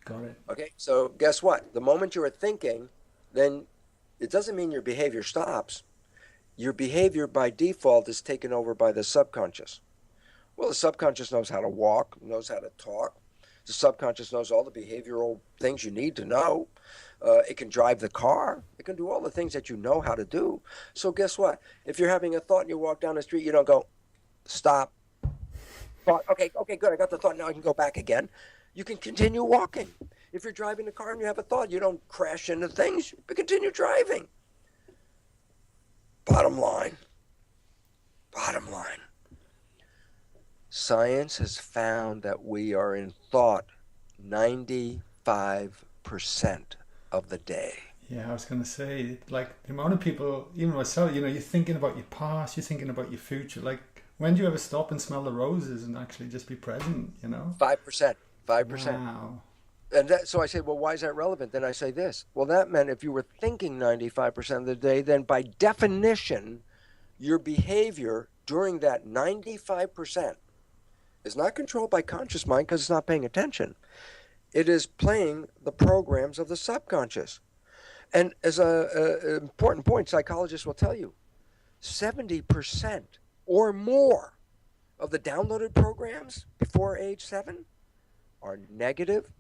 Got it. Okay? So guess what? The moment you were thinking, then it doesn't mean your behavior stops. Your behavior by default is taken over by the subconscious. Well, the subconscious knows how to walk, knows how to talk. The subconscious knows all the behavioral things you need to know. It can drive the car. It can do all the things that you know how to do. So guess what? If you're having a thought and you walk down the street, you don't go, stop. Thought, okay, good. I got the thought. Now I can go back again. You can continue walking. If you're driving the car and you have a thought, you don't crash into things. You continue driving. Bottom line. Science has found that we are in thought 95% of the day. Yeah, I was going to say, like, the amount of people, even myself, you're thinking about your past, you're thinking about your future. Like, when do you ever stop and smell the roses and actually just be present, 5%. Wow. And so I say, well, why is that relevant? Then I say this. Well, that meant if you were thinking 95% of the day, then by definition, your behavior during that 95% is not controlled by conscious mind because it's not paying attention. It is playing the programs of the subconscious. And as an important point, psychologists will tell you, 70% or more of the downloaded programs before age 7 are negative,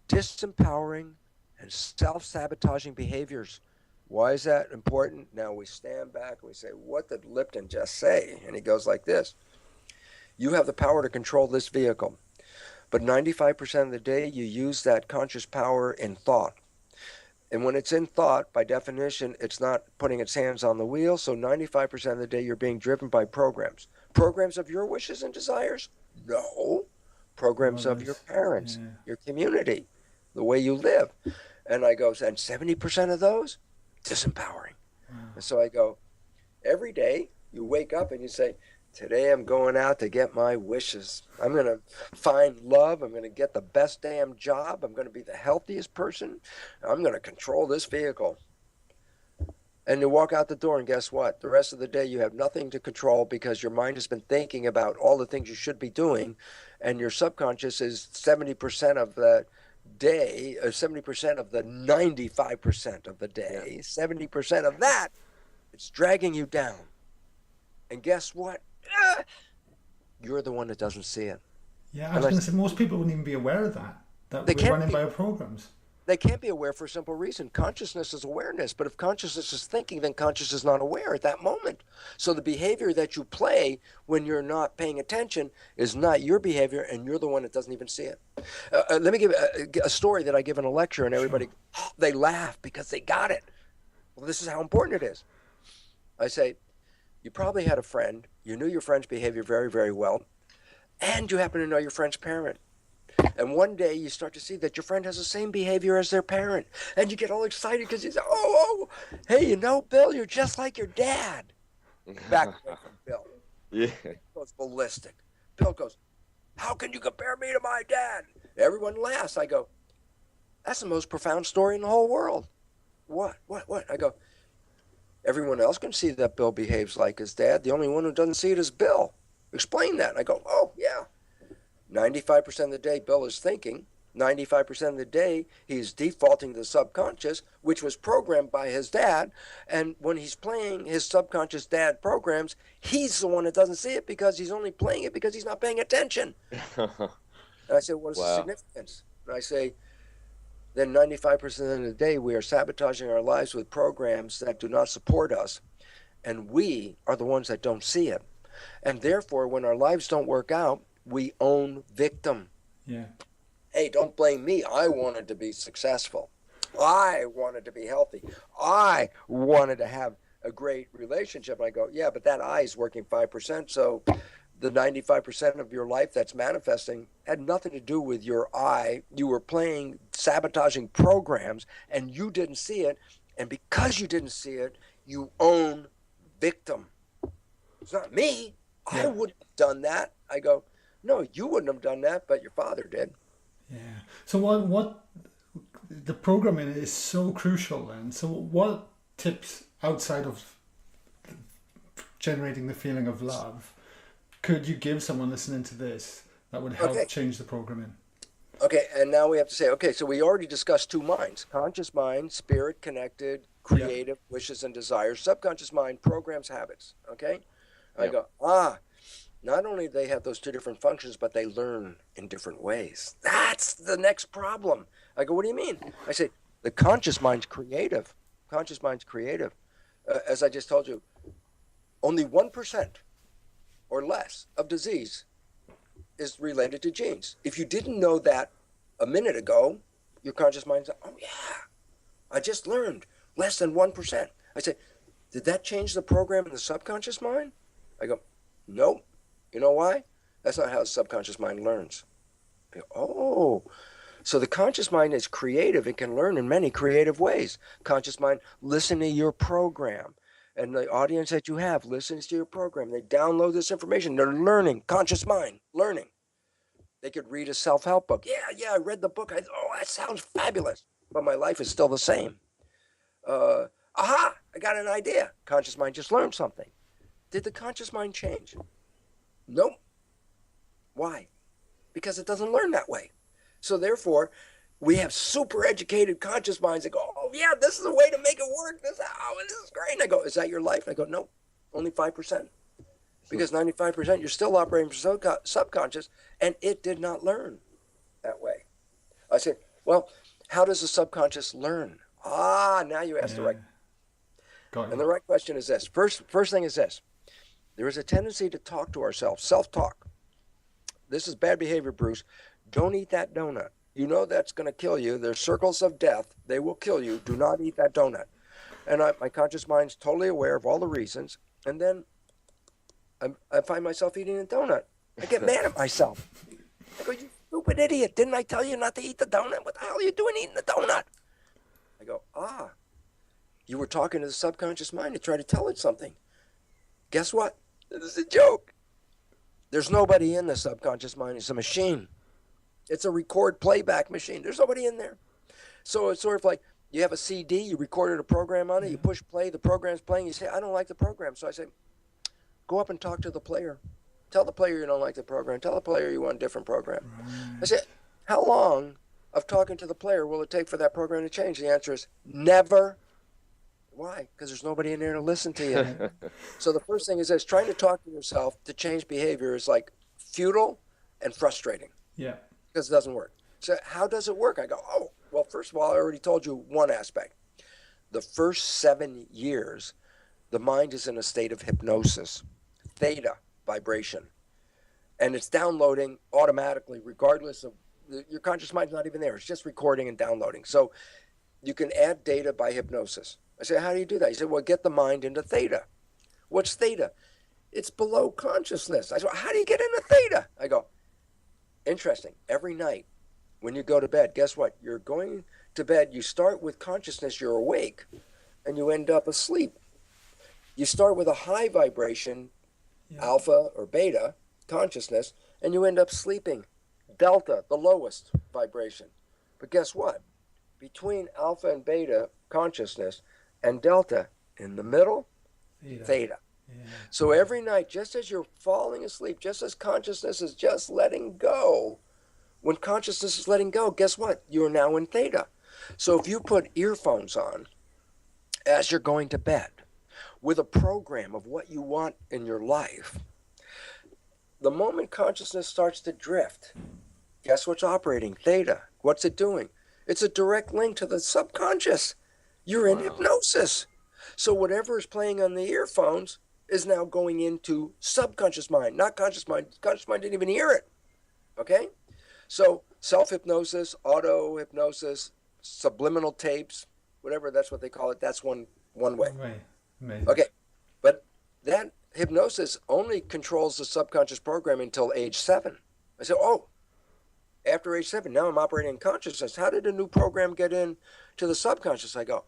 disempowering, and self-sabotaging behaviors. Why is that important? Now we stand back and we say, what did Lipton just say? And he goes like this: you have the power to control this vehicle, but 95% of the day you use that conscious power in thought. And when it's in thought, by definition, it's not putting its hands on the wheel. So 95% of the day you're being driven by programs. Programs of your wishes and desires? No. Programs of your parents, your community, the way you live. And I go, and 70% of those? Disempowering. And so I go, every day you wake up and you say, today I'm going out to get my wishes. I'm going to find love. I'm going to get the best damn job. I'm going to be the healthiest person. I'm going to control this vehicle. And you walk out the door and guess what? The rest of the day you have nothing to control because your mind has been thinking about all the things you should be doing. And your subconscious is 70% of the day, 70% of the 95% of the day, 70% of that, it's dragging you down. And guess what? You're the one that doesn't see it. Yeah, I was going to say, most people wouldn't even be aware of that we're running by our programs. They can't be aware for a simple reason. Consciousness is awareness, but if consciousness is thinking, then consciousness is not aware at that moment. So the behavior that you play when you're not paying attention is not your behavior, and you're the one that doesn't even see it. Let me give a story that I give in a lecture, and everybody, they laugh because they got it. Well, this is how important it is. I say, you probably had a friend, you knew your friend's behavior very, very well, and you happen to know your friend's parent. And one day you start to see that your friend has the same behavior as their parent. And you get all excited because you say, hey, you know, Bill, you're just like your dad. Back away from Bill. Yeah. He goes ballistic. Bill goes, how can you compare me to my dad? Everyone laughs. I go, that's the most profound story in the whole world. What? I go, everyone else can see that Bill behaves like his dad. The only one who doesn't see it is Bill. Explain that. And I go, oh, yeah. 95% of the day, Bill is thinking. 95% of the day, he's defaulting to the subconscious, which was programmed by his dad. And when he's playing his subconscious dad programs, he's the one that doesn't see it because he's only playing it because he's not paying attention. And I said, what is the significance? And I say, then 95% of the day, we are sabotaging our lives with programs that do not support us. And we are the ones that don't see it. And therefore, when our lives don't work out, we own victim. Yeah. Hey, don't blame me. I wanted to be successful. I wanted to be healthy. I wanted to have a great relationship. I go, yeah, but that I is working 5%. So the 95% of your life that's manifesting had nothing to do with your I. You were playing sabotaging programs and you didn't see it. And because you didn't see it, you own victim. It's not me. I wouldn't have done that. I go, no, you wouldn't have done that, but your father did. Yeah. So what the programming is so crucial then. So what tips outside of generating the feeling of love could you give someone listening to this that would help change the programming? Okay, and now we have to say, okay, so we already discussed two minds: conscious mind, spirit connected, creative, wishes and desires; subconscious mind, programs, habits. Okay, I go, not only do they have those two different functions, but they learn in different ways. That's the next problem. I go, what do you mean? I say, the conscious mind's creative. Conscious mind's creative. As I just told you, only 1% or less of disease is related to genes. If you didn't know that a minute ago, your conscious mind said, oh yeah, I just learned less than 1%. I say, did that change the program in the subconscious mind? I go, nope. You know why? That's not how the subconscious mind learns. I go, oh, so the conscious mind is creative. It can learn in many creative ways. Conscious mind, listen to your program. And the audience that you have listens to your program. They download this information. They're learning. Conscious mind, learning. They could read a self-help book. Yeah, I read the book. That sounds fabulous. But my life is still the same. I got an idea. Conscious mind just learned something. Did the conscious mind change? Nope. Why? Because it doesn't learn that way. So therefore, we have super educated conscious minds that go, oh yeah, this is a way to make it work. This is great. And I go, is that your life? And I go, no, only 5%. Because 95% you're still operating from subconscious, and it did not learn that way. I say, well, how does the subconscious learn? Now you asked the right. And the right question is this. First thing is this. There is a tendency to talk to ourselves, self-talk. This is bad behavior, Bruce. Don't eat that donut. You know that's going to kill you. There's circles of death. They will kill you. Do not eat that donut. And my conscious mind's totally aware of all the reasons. And then I find myself eating a donut. I get mad at myself. I go, you stupid idiot. Didn't I tell you not to eat the donut? What the hell are you doing eating the donut? I go, you were talking to the subconscious mind to try to tell it something. Guess what? This is a joke. There's nobody in the subconscious mind. It's a machine. It's a record playback machine. There's nobody in there. So it's sort of like you have a CD, you recorded a program on it, you push play, the program's playing, you say, I don't like the program. So I say, go up and talk to the player. Tell the player you don't like the program. Tell the player you want a different program. Right. I said, how long of talking to the player will it take for that program to change? The answer is never. Why? Because there's nobody in there to listen to you. So the first thing is this, trying to talk to yourself to change behavior is like futile and frustrating. Yeah. Because it doesn't work. So how does it work? I go, well, first of all, I already told you one aspect. The first 7 years, the mind is in a state of hypnosis, theta vibration. And it's downloading automatically, regardless of, your conscious mind's not even there. It's just recording and downloading. So you can add data by hypnosis. I say, how do you do that? He said, well, get the mind into theta. What's theta? It's below consciousness. I said, how do you get into theta? I go, interesting. Every night when you go to bed, guess what? You're going to bed, you start with consciousness, you're awake, and you end up asleep. You start with a high vibration, alpha or beta consciousness, and you end up sleeping. Delta, the lowest vibration. But guess what? Between alpha and beta consciousness and delta, in the middle, theta. Yeah. So every night, just as you're falling asleep, just as consciousness is just letting go, when consciousness is letting go, guess what? You're now in theta. So if you put earphones on as you're going to bed with a program of what you want in your life, the moment consciousness starts to drift, guess what's operating? Theta. What's it doing? It's a direct link to the subconscious. You're in hypnosis. So whatever is playing on the earphones is now going into subconscious mind, not conscious mind. Conscious mind didn't even hear it. Okay? So self-hypnosis, auto-hypnosis, subliminal tapes, whatever, that's what they call it. That's one way. Amazing. Okay. But that hypnosis only controls the subconscious program until age 7. I said, after age 7, now I'm operating in consciousness. How did a new program get in to the subconscious? I go,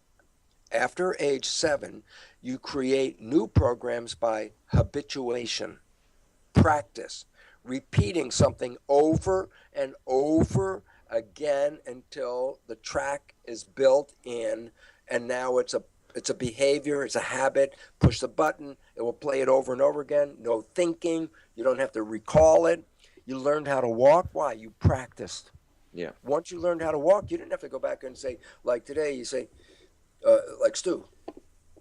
after age 7, you create new programs by habituation, practice, repeating something over and over again until the track is built in, and now it's a behavior, it's a habit. Push the button, it will play it over and over again. No thinking, you don't have to recall it. You learned how to walk. Why? You practiced. Yeah. Once you learned how to walk, you didn't have to go back and say, like today, you say, like Stu,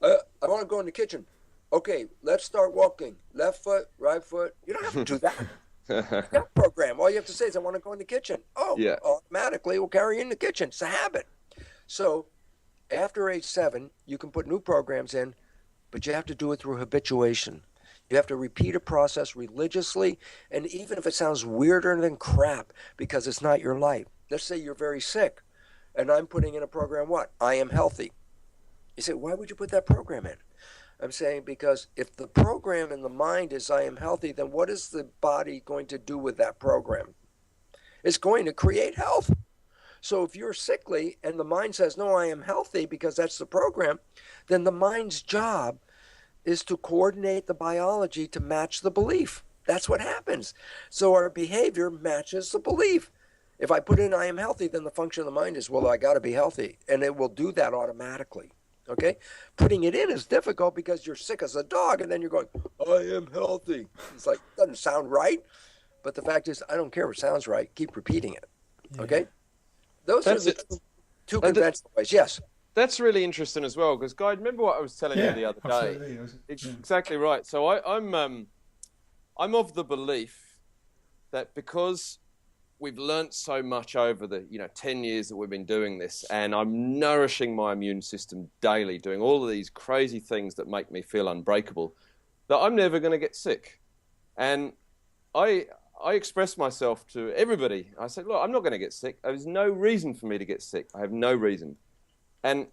I want to go in the kitchen. Okay, let's start walking. Left foot, right foot. You don't have to do that. That program. All you have to say is, I want to go in the kitchen. Automatically it will carry you in the kitchen. It's a habit. So after age 7, you can put new programs in, but you have to do it through habituation. You have to repeat a process religiously, and even if it sounds weirder than crap because it's not your life. Let's say you're very sick, and I'm putting in a program, what? I am healthy. You say, why would you put that program in? I'm saying because if the program in the mind is I am healthy, then what is the body going to do with that program? It's going to create health. So if you're sickly and the mind says, no, I am healthy because that's the program, then the mind's job is to coordinate the biology to match the belief. That's what happens. So our behavior matches the belief. If I put in I am healthy, then the function of the mind is, well, I got to be healthy. And it will do that automatically. Okay, putting it in is difficult because you're sick as a dog, and then you're going, "I am healthy." It's like doesn't sound right, but the fact is, I don't care if it sounds right. Keep repeating it. Yeah. Okay, those are That's the it. two conventional ways. Yes. That's really interesting as well, because Guy, remember what I was telling you the other day? Absolutely. Exactly right. So I'm of the belief that because we've learnt so much over the 10 years that we've been doing this, and I'm nourishing my immune system daily, doing all of these crazy things that make me feel unbreakable, that I'm never going to get sick. And I express myself to everybody. I said, look, I'm not going to get sick. There's no reason for me to get sick. I have no reason. And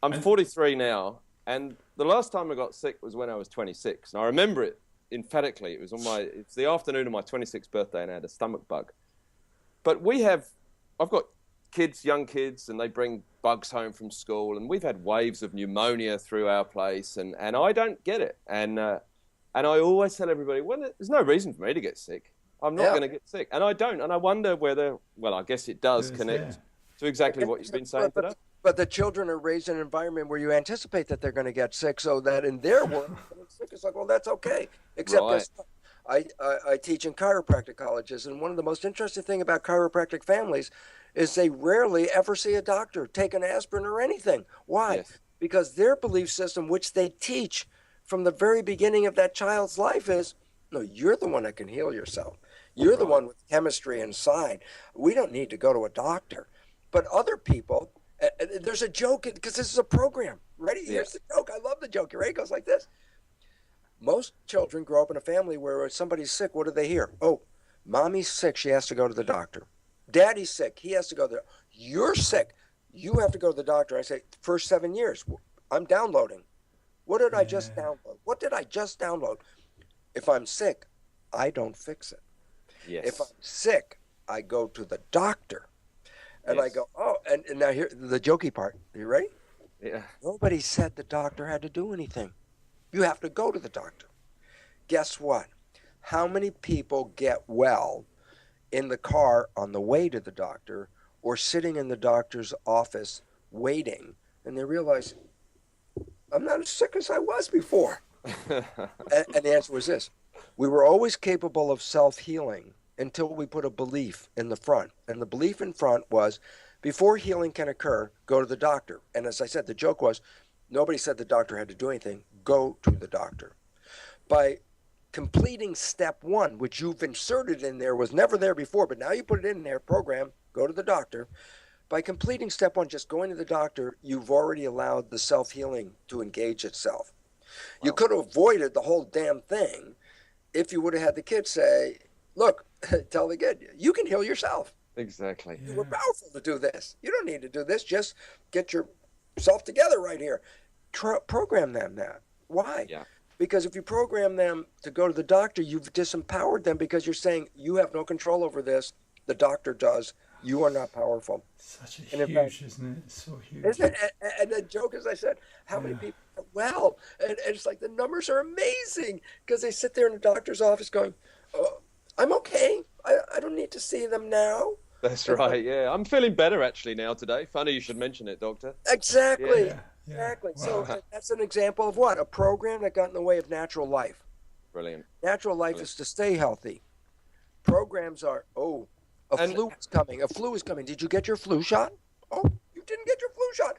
I'm 43 now, and the last time I got sick was when I was 26. And I remember it emphatically. It's the afternoon of my 26th birthday, and I had a stomach bug. But I've got kids, young kids, and they bring bugs home from school, and we've had waves of pneumonia through our place, and I don't get it. And I always tell everybody, well, there's no reason for me to get sick. I'm not going to get sick. And I don't. And I wonder whether, well, I guess it does connect to exactly what you've been saying today. But the children are raised in an environment where you anticipate that they're going to get sick, so that in their world, sick is like, well, that's okay. Except Right. I teach in chiropractic colleges, and one of the most interesting thing about chiropractic families is they rarely ever see a doctor, take an aspirin or anything. Why? Yes. Because their belief system, which they teach from the very beginning of that child's life, is no, you're the one that can heal yourself. You're the one with chemistry inside. We don't need to go to a doctor. But other people, there's a joke because this is a program. Ready? Here's the joke. I love the joke. You ready? It goes like this. Most children grow up in a family where when somebody's sick, what do they hear? Oh, mommy's sick. She has to go to the doctor. Daddy's sick. He has to go to the doctor. You're sick. You have to go to the doctor. I say, first 7 years, I'm downloading. What did I just download? What did I just download? If I'm sick, I don't fix it. Yes. If I'm sick, I go to the doctor. And I go, oh, and now here, the jokey part. Are you ready? Yeah. Nobody said the doctor had to do anything. You have to go to the doctor. Guess what? How many people get well in the car on the way to the doctor or sitting in the doctor's office waiting, and they realize, I'm not as sick as I was before? And the answer was this. We were always capable of self-healing until we put a belief in the front. And the belief in front was, before healing can occur, go to the doctor. And as I said, the joke was, nobody said the doctor had to do anything. Go to the doctor. By completing step one, which you've inserted in there, was never there before, but now you put it in there, program, go to the doctor. By completing step one, just going to the doctor, you've already allowed the self-healing to engage itself. Wow. You could have avoided the whole damn thing if you would have had the kid say, look, tell the kid, you can heal yourself. Exactly. We're powerful to do this. You don't need to do this. Just get yourself together right here. Program them that. Why? Yeah. Because if you program them to go to the doctor, you've disempowered them because you're saying you have no control over this. The doctor does. You are not powerful. Such a huge, isn't it? It's so huge. Isn't it? And the joke, as I said, how many people are well? And it's like the numbers are amazing because they sit there in the doctor's office going, oh, I'm okay. I don't need to see them now. That's right, yeah. I'm feeling better actually now today. Funny you should mention it, Doctor. Exactly. Yeah. Exactly. Wow. So that's an example of what? A program that got in the way of natural life. Brilliant. Natural life is to stay healthy. Programs are, flu is coming. A flu is coming. Did you get your flu shot? Oh, you didn't get your flu shot.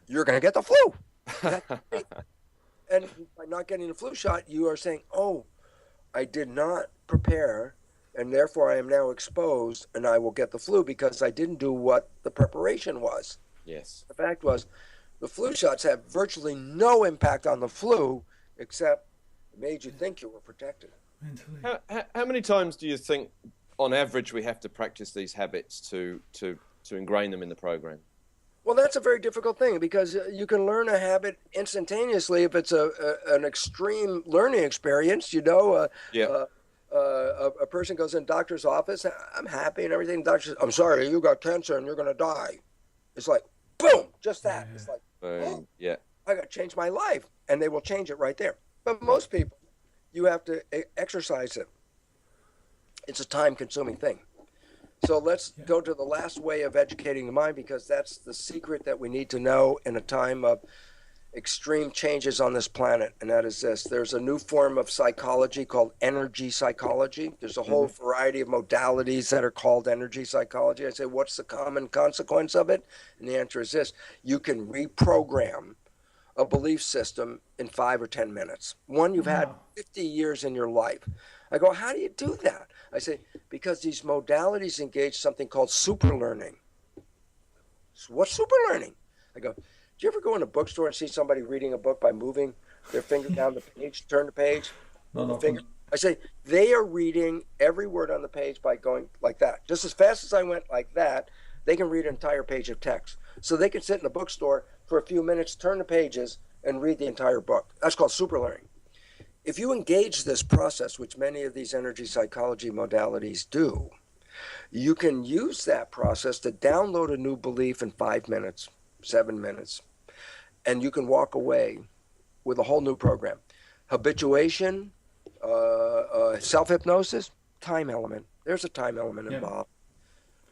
You're going to get the flu. And by not getting the flu shot, you are saying, oh, I did not prepare, and therefore I am now exposed, and I will get the flu because I didn't do what the preparation was. Yes. The fact was, the flu shots have virtually no impact on the flu, except it made you think you were protected. Mentally. How many times do you think, on average, we have to practice these habits to ingrain them in the program? Well, that's a very difficult thing because you can learn a habit instantaneously if it's an extreme learning experience. A person goes in the doctor's office, I'm happy and everything. The doctor says, I'm sorry, you got cancer and you're going to die. It's like, boom, just that. Yeah. It's like, I got to change my life. And they will change it right there. But most people, you have to exercise it. It's a time-consuming thing. So let's go to the last way of educating the mind because that's the secret that we need to know in a time of extreme changes on this planet, and that is this. There's a new form of psychology called energy psychology. There's a whole variety of modalities that are called energy psychology. I say, what's the common consequence of it? And the answer is this. You can reprogram a belief system in 5 or 10 minutes. One you've had 50 years in your life. I go, how do you do that? I say, because these modalities engage something called super learning. So what's super learning? I go, do you ever go in a bookstore and see somebody reading a book by moving their finger down the page, turn the page? No. Finger? I say, they are reading every word on the page by going like that. Just as fast as I went like that, they can read an entire page of text. So they can sit in the bookstore for a few minutes, turn the pages, and read the entire book. That's called super learning. If you engage this process, which many of these energy psychology modalities do, you can use that process to download a new belief in 5 minutes, 7 minutes, and you can walk away with a whole new program. Habituation, self-hypnosis, time element. There's a time element involved.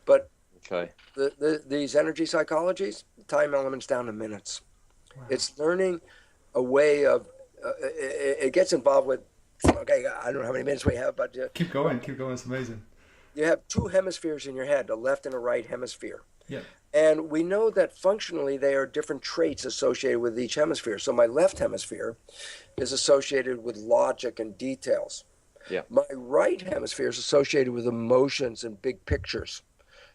But these energy psychologies, the time element's down to minutes. Wow. It's learning a way of, it gets involved with, okay, I don't know how many minutes we have, but... Keep going, it's amazing. You have 2 hemispheres in your head, a left and a right hemisphere. Yeah. And we know that functionally they are different traits associated with each hemisphere. So my left hemisphere is associated with logic and details. Yeah. My right hemisphere is associated with emotions and big pictures.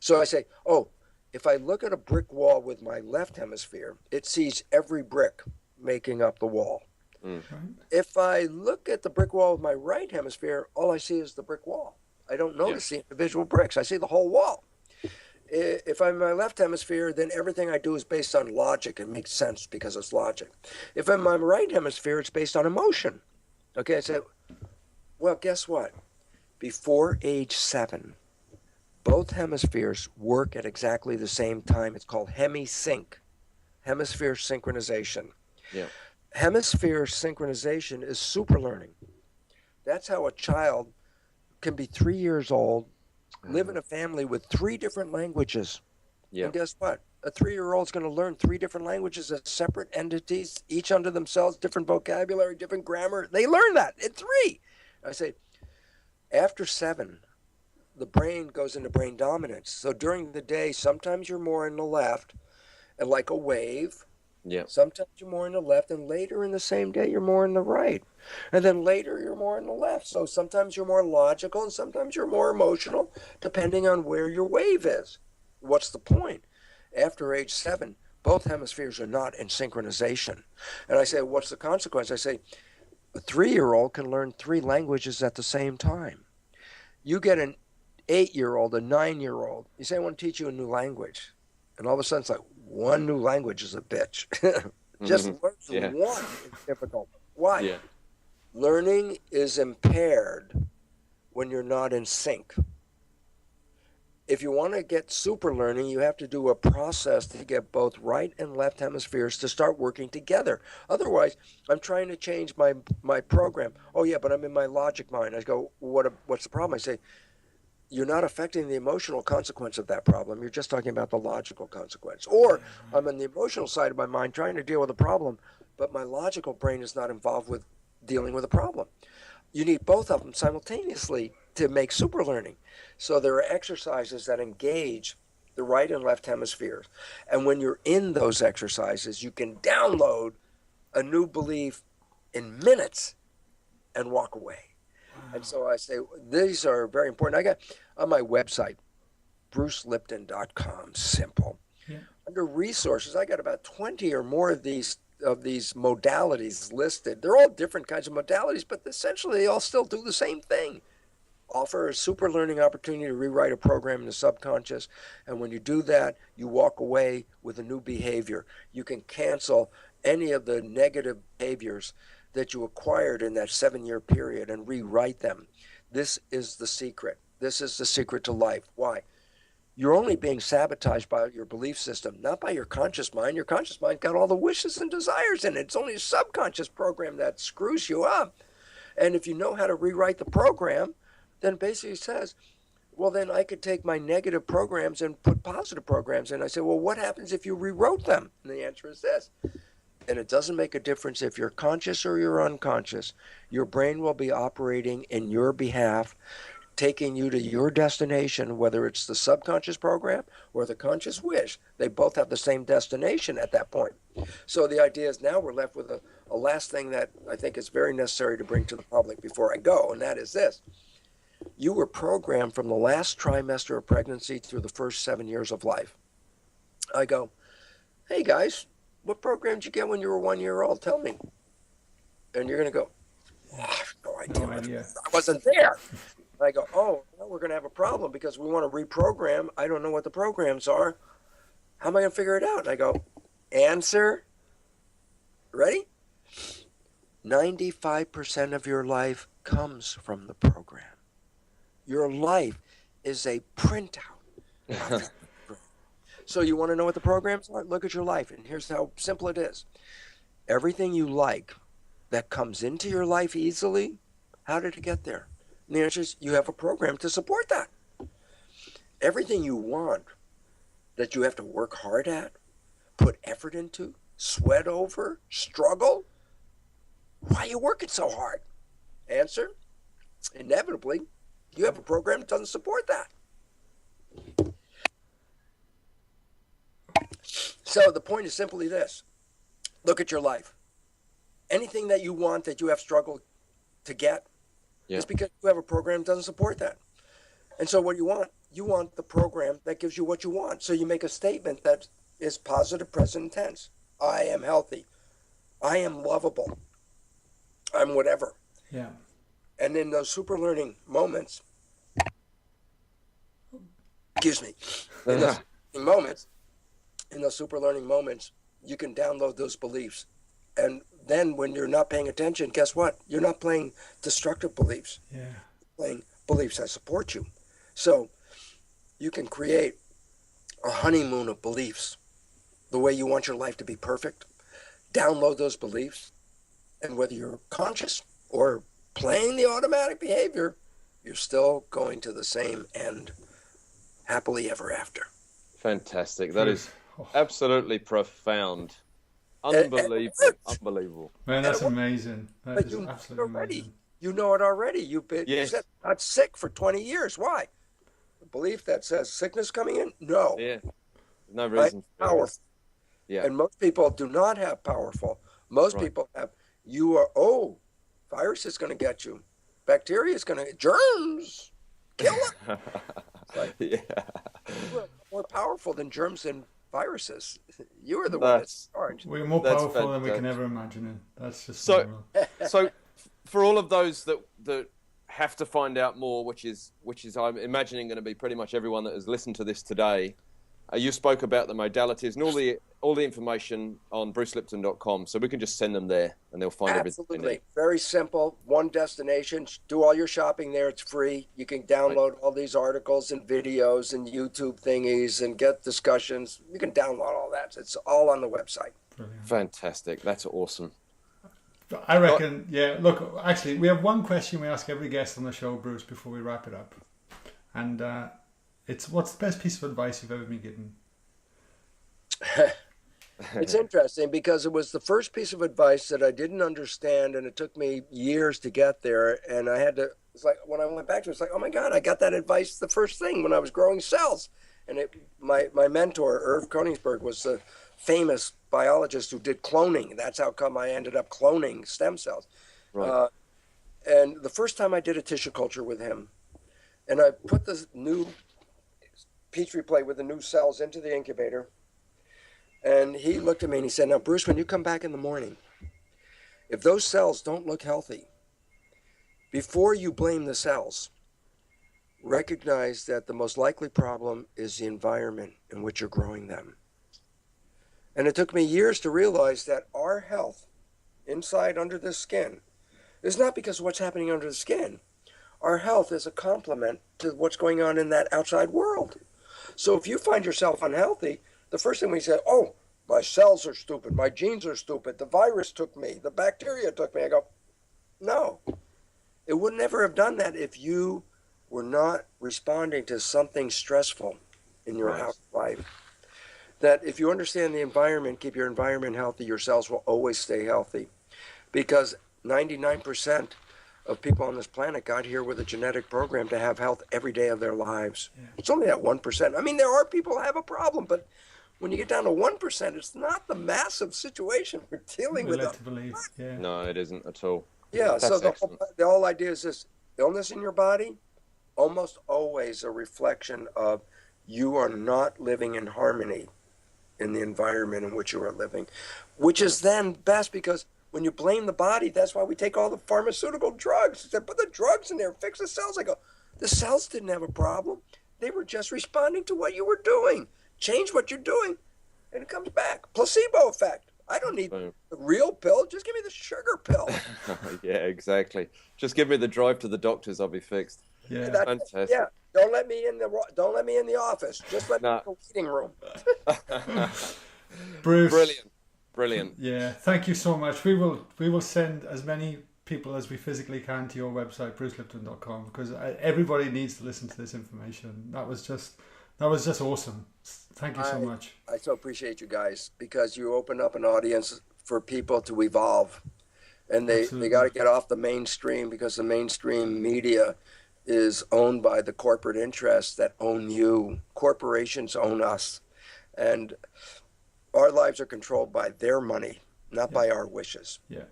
So I say, oh, if I look at a brick wall with my left hemisphere, it sees every brick making up the wall. If I look at the brick wall with my right hemisphere, all I see is the brick wall. I don't notice the individual bricks. I see the whole wall. If I'm in my left hemisphere, then everything I do is based on logic. It makes sense because it's logic. If I'm in my right hemisphere, it's based on emotion. Okay, I said, well, guess what? Before age 7, both hemispheres work at exactly the same time. It's called hemisync, hemisphere synchronization. Yeah. Hemisphere synchronization is super learning. That's how a child can be 3 years old, live in a family with 3 different languages. Yeah. And guess what? A 3-year-old is going to learn 3 different languages as separate entities, each unto themselves, different vocabulary, different grammar. They learn that at 3. I say, after 7, the brain goes into brain dominance. So during the day, sometimes you're more in the left, and like a wave. Yeah. Sometimes you're more in the left, and later in the same day, you're more in the right. And then later, you're more in the left. So sometimes you're more logical, and sometimes you're more emotional, depending on where your wave is. What's the point? After age 7, both hemispheres are not in synchronization. And I say, what's the consequence? I say, a 3-year-old can learn 3 languages at the same time. You get an 8-year-old, a 9-year-old, you say, I want to teach you a new language. And all of a sudden, it's like, one new language is a bitch. Just learn one is difficult. Why? Yeah. Learning is impaired when you're not in sync. If you want to get super learning, you have to do a process to get both right and left hemispheres to start working together. Otherwise, I'm trying to change my program. Oh, yeah, but I'm in my logic mind. I go, what's the problem? I say, you're not affecting the emotional consequence of that problem. You're just talking about the logical consequence. Or I'm on the emotional side of my mind trying to deal with a problem, but my logical brain is not involved with dealing with a problem. You need both of them simultaneously to make super learning. So there are exercises that engage the right and left hemispheres. And when you're in those exercises, you can download a new belief in minutes and walk away. And so I say, these are very important. I got on my website, brucelipton.com, simple. Yeah. Under resources, I got about 20 or more of these modalities listed. They're all different kinds of modalities, but essentially they all still do the same thing. Offer a super learning opportunity to rewrite a program in the subconscious. And when you do that, you walk away with a new behavior. You can cancel any of the negative behaviors that you acquired in that 7-year period and rewrite them. This is the secret. This is the secret to life. Why? You're only being sabotaged by your belief system, not by your conscious mind. Your conscious mind got all the wishes and desires in it. It's only a subconscious program that screws you up. And if you know how to rewrite the program, then basically it says, well, then I could take my negative programs and put positive programs in. I say, well, what happens if you rewrote them? And the answer is this. And it doesn't make a difference if you're conscious or you're unconscious. Your brain will be operating in your behalf, taking you to your destination, whether it's the subconscious program or the conscious wish. They both have the same destination at that point. So the idea is now we're left with a last thing that I think is very necessary to bring to the public before I go, and that is this. You were programmed from the last trimester of pregnancy through the first 7 years of life. I go, hey guys, what program did you get when you were 1 year old? Tell me. And you're going to go, oh, I have no idea. No idea. I wasn't there. I go, oh, well, we're going to have a problem because we want to reprogram. I don't know what the programs are. How am I going to figure it out? And I go, answer. Ready? 95% of your life comes from the program. Your life is a printout. So you want to know what the programs are? Look at your life. And here's how simple it is. Everything you like that comes into your life easily, how did it get there? And the answer is you have a program to support that. Everything you want that you have to work hard at, put effort into, sweat over, struggle, why are you working so hard? Answer, inevitably, you have a program that doesn't support that. So the point is simply this. Look at your life. Anything that you want that you have struggled to get is because you have a program that doesn't support that. And so what you want the program that gives you what you want. So you make a statement that is positive present tense. I am healthy. I am lovable. I'm whatever. Yeah. And in those super learning moments, in those super learning moments, you can download those beliefs. And then when you're not paying attention, guess what? You're not playing destructive beliefs. Yeah. You're playing beliefs that support you. So you can create a honeymoon of beliefs, the way you want your life to be perfect. Download those beliefs. And whether you're conscious or playing the automatic behavior, you're still going to the same end, happily ever after. Fantastic. That is absolutely profound. Unbelievable. Man, that's amazing. That is you absolutely already, amazing. you know it already. You've been you said not sick for 20 years. Why? The belief that says sickness coming in? No. Yeah. No reason. Right? Powerful. Yeah. And most people do not have powerful. Most people have, virus is going to get you. Bacteria is going to, germs, kill it. Like, you are more powerful than germs and viruses. You are the one that's in charge. We're more powerful than we can ever imagine. That's just so for all of those that have to find out more, which is I'm imagining going to be pretty much everyone that has listened to this today. You spoke about the modalities and all the information on brucelipton.com, so we can just send them there and they'll find everything. Absolutely. Very simple. One destination. Do all your shopping there. It's free. You can download all these articles and videos and YouTube thingies and get discussions. You can download all that. It's all on the website. Brilliant. Fantastic. That's awesome. I reckon, look, actually, we have one question we ask every guest on the show, Bruce, before we wrap it up. And it's, what's the best piece of advice you've ever been given? It's interesting because it was the first piece of advice that I didn't understand, and it took me years to get there. And I had to, it's like when I went back to it, it's like, oh my God, I got that advice the first thing when I was growing cells. And my mentor, Irv Konigsberg, was the famous biologist who did cloning. That's how come I ended up cloning stem cells. Right. And the first time I did a tissue culture with him, and I put this new Petri plate with the new cells into the incubator. And he looked at me and he said, now, Bruce, when you come back in the morning, if those cells don't look healthy, before you blame the cells, recognize that the most likely problem is the environment in which you're growing them. And it took me years to realize that our health inside under the skin is not because of what's happening under the skin. Our health is a complement to what's going on in that outside world. So if you find yourself unhealthy, the first thing we say, oh, my cells are stupid, my genes are stupid, the virus took me, the bacteria took me. I go, no. It would never have done that if you were not responding to something stressful in your life. that if you understand the environment, keep your environment healthy, your cells will always stay healthy. Because 99% of people on this planet got here with a genetic program to have health every day of their lives. Yeah. It's only that 1%. I mean, there are people who have a problem, but when you get down to 1%, it's not the massive situation we're dealing with. To believe. Yeah. No, it isn't at all. Yeah, That's so the whole idea is this: illness in your body, almost always a reflection of you are not living in harmony in the environment in which you are living, which is then best because when you blame the body, that's why we take all the pharmaceutical drugs. They put the drugs in there, fix the cells. I go, the cells didn't have a problem. They were just responding to what you were doing. Change what you're doing, and it comes back. Placebo effect. I don't need the real pill. Just give me the sugar pill. Yeah, exactly. Just give me the drive to the doctors. I'll be fixed. Yeah, fantastic. Yeah, don't let me in the office. Just let me in the waiting room. Bruce, brilliant. Yeah, thank you so much. We will send as many people as we physically can to your website, brucelipton.com, because everybody needs to listen to this information. That was just awesome. Thank you so much. I so appreciate you guys because you open up an audience for people to evolve, and they got to get off the mainstream because the mainstream media is owned by the corporate interests that own you. Corporations own us, and our lives are controlled by their money, not by our wishes. Yeah.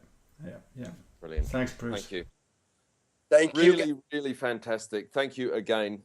Brilliant. Thanks, Bruce. Thank you. Thank you. Really, really fantastic. Thank you again.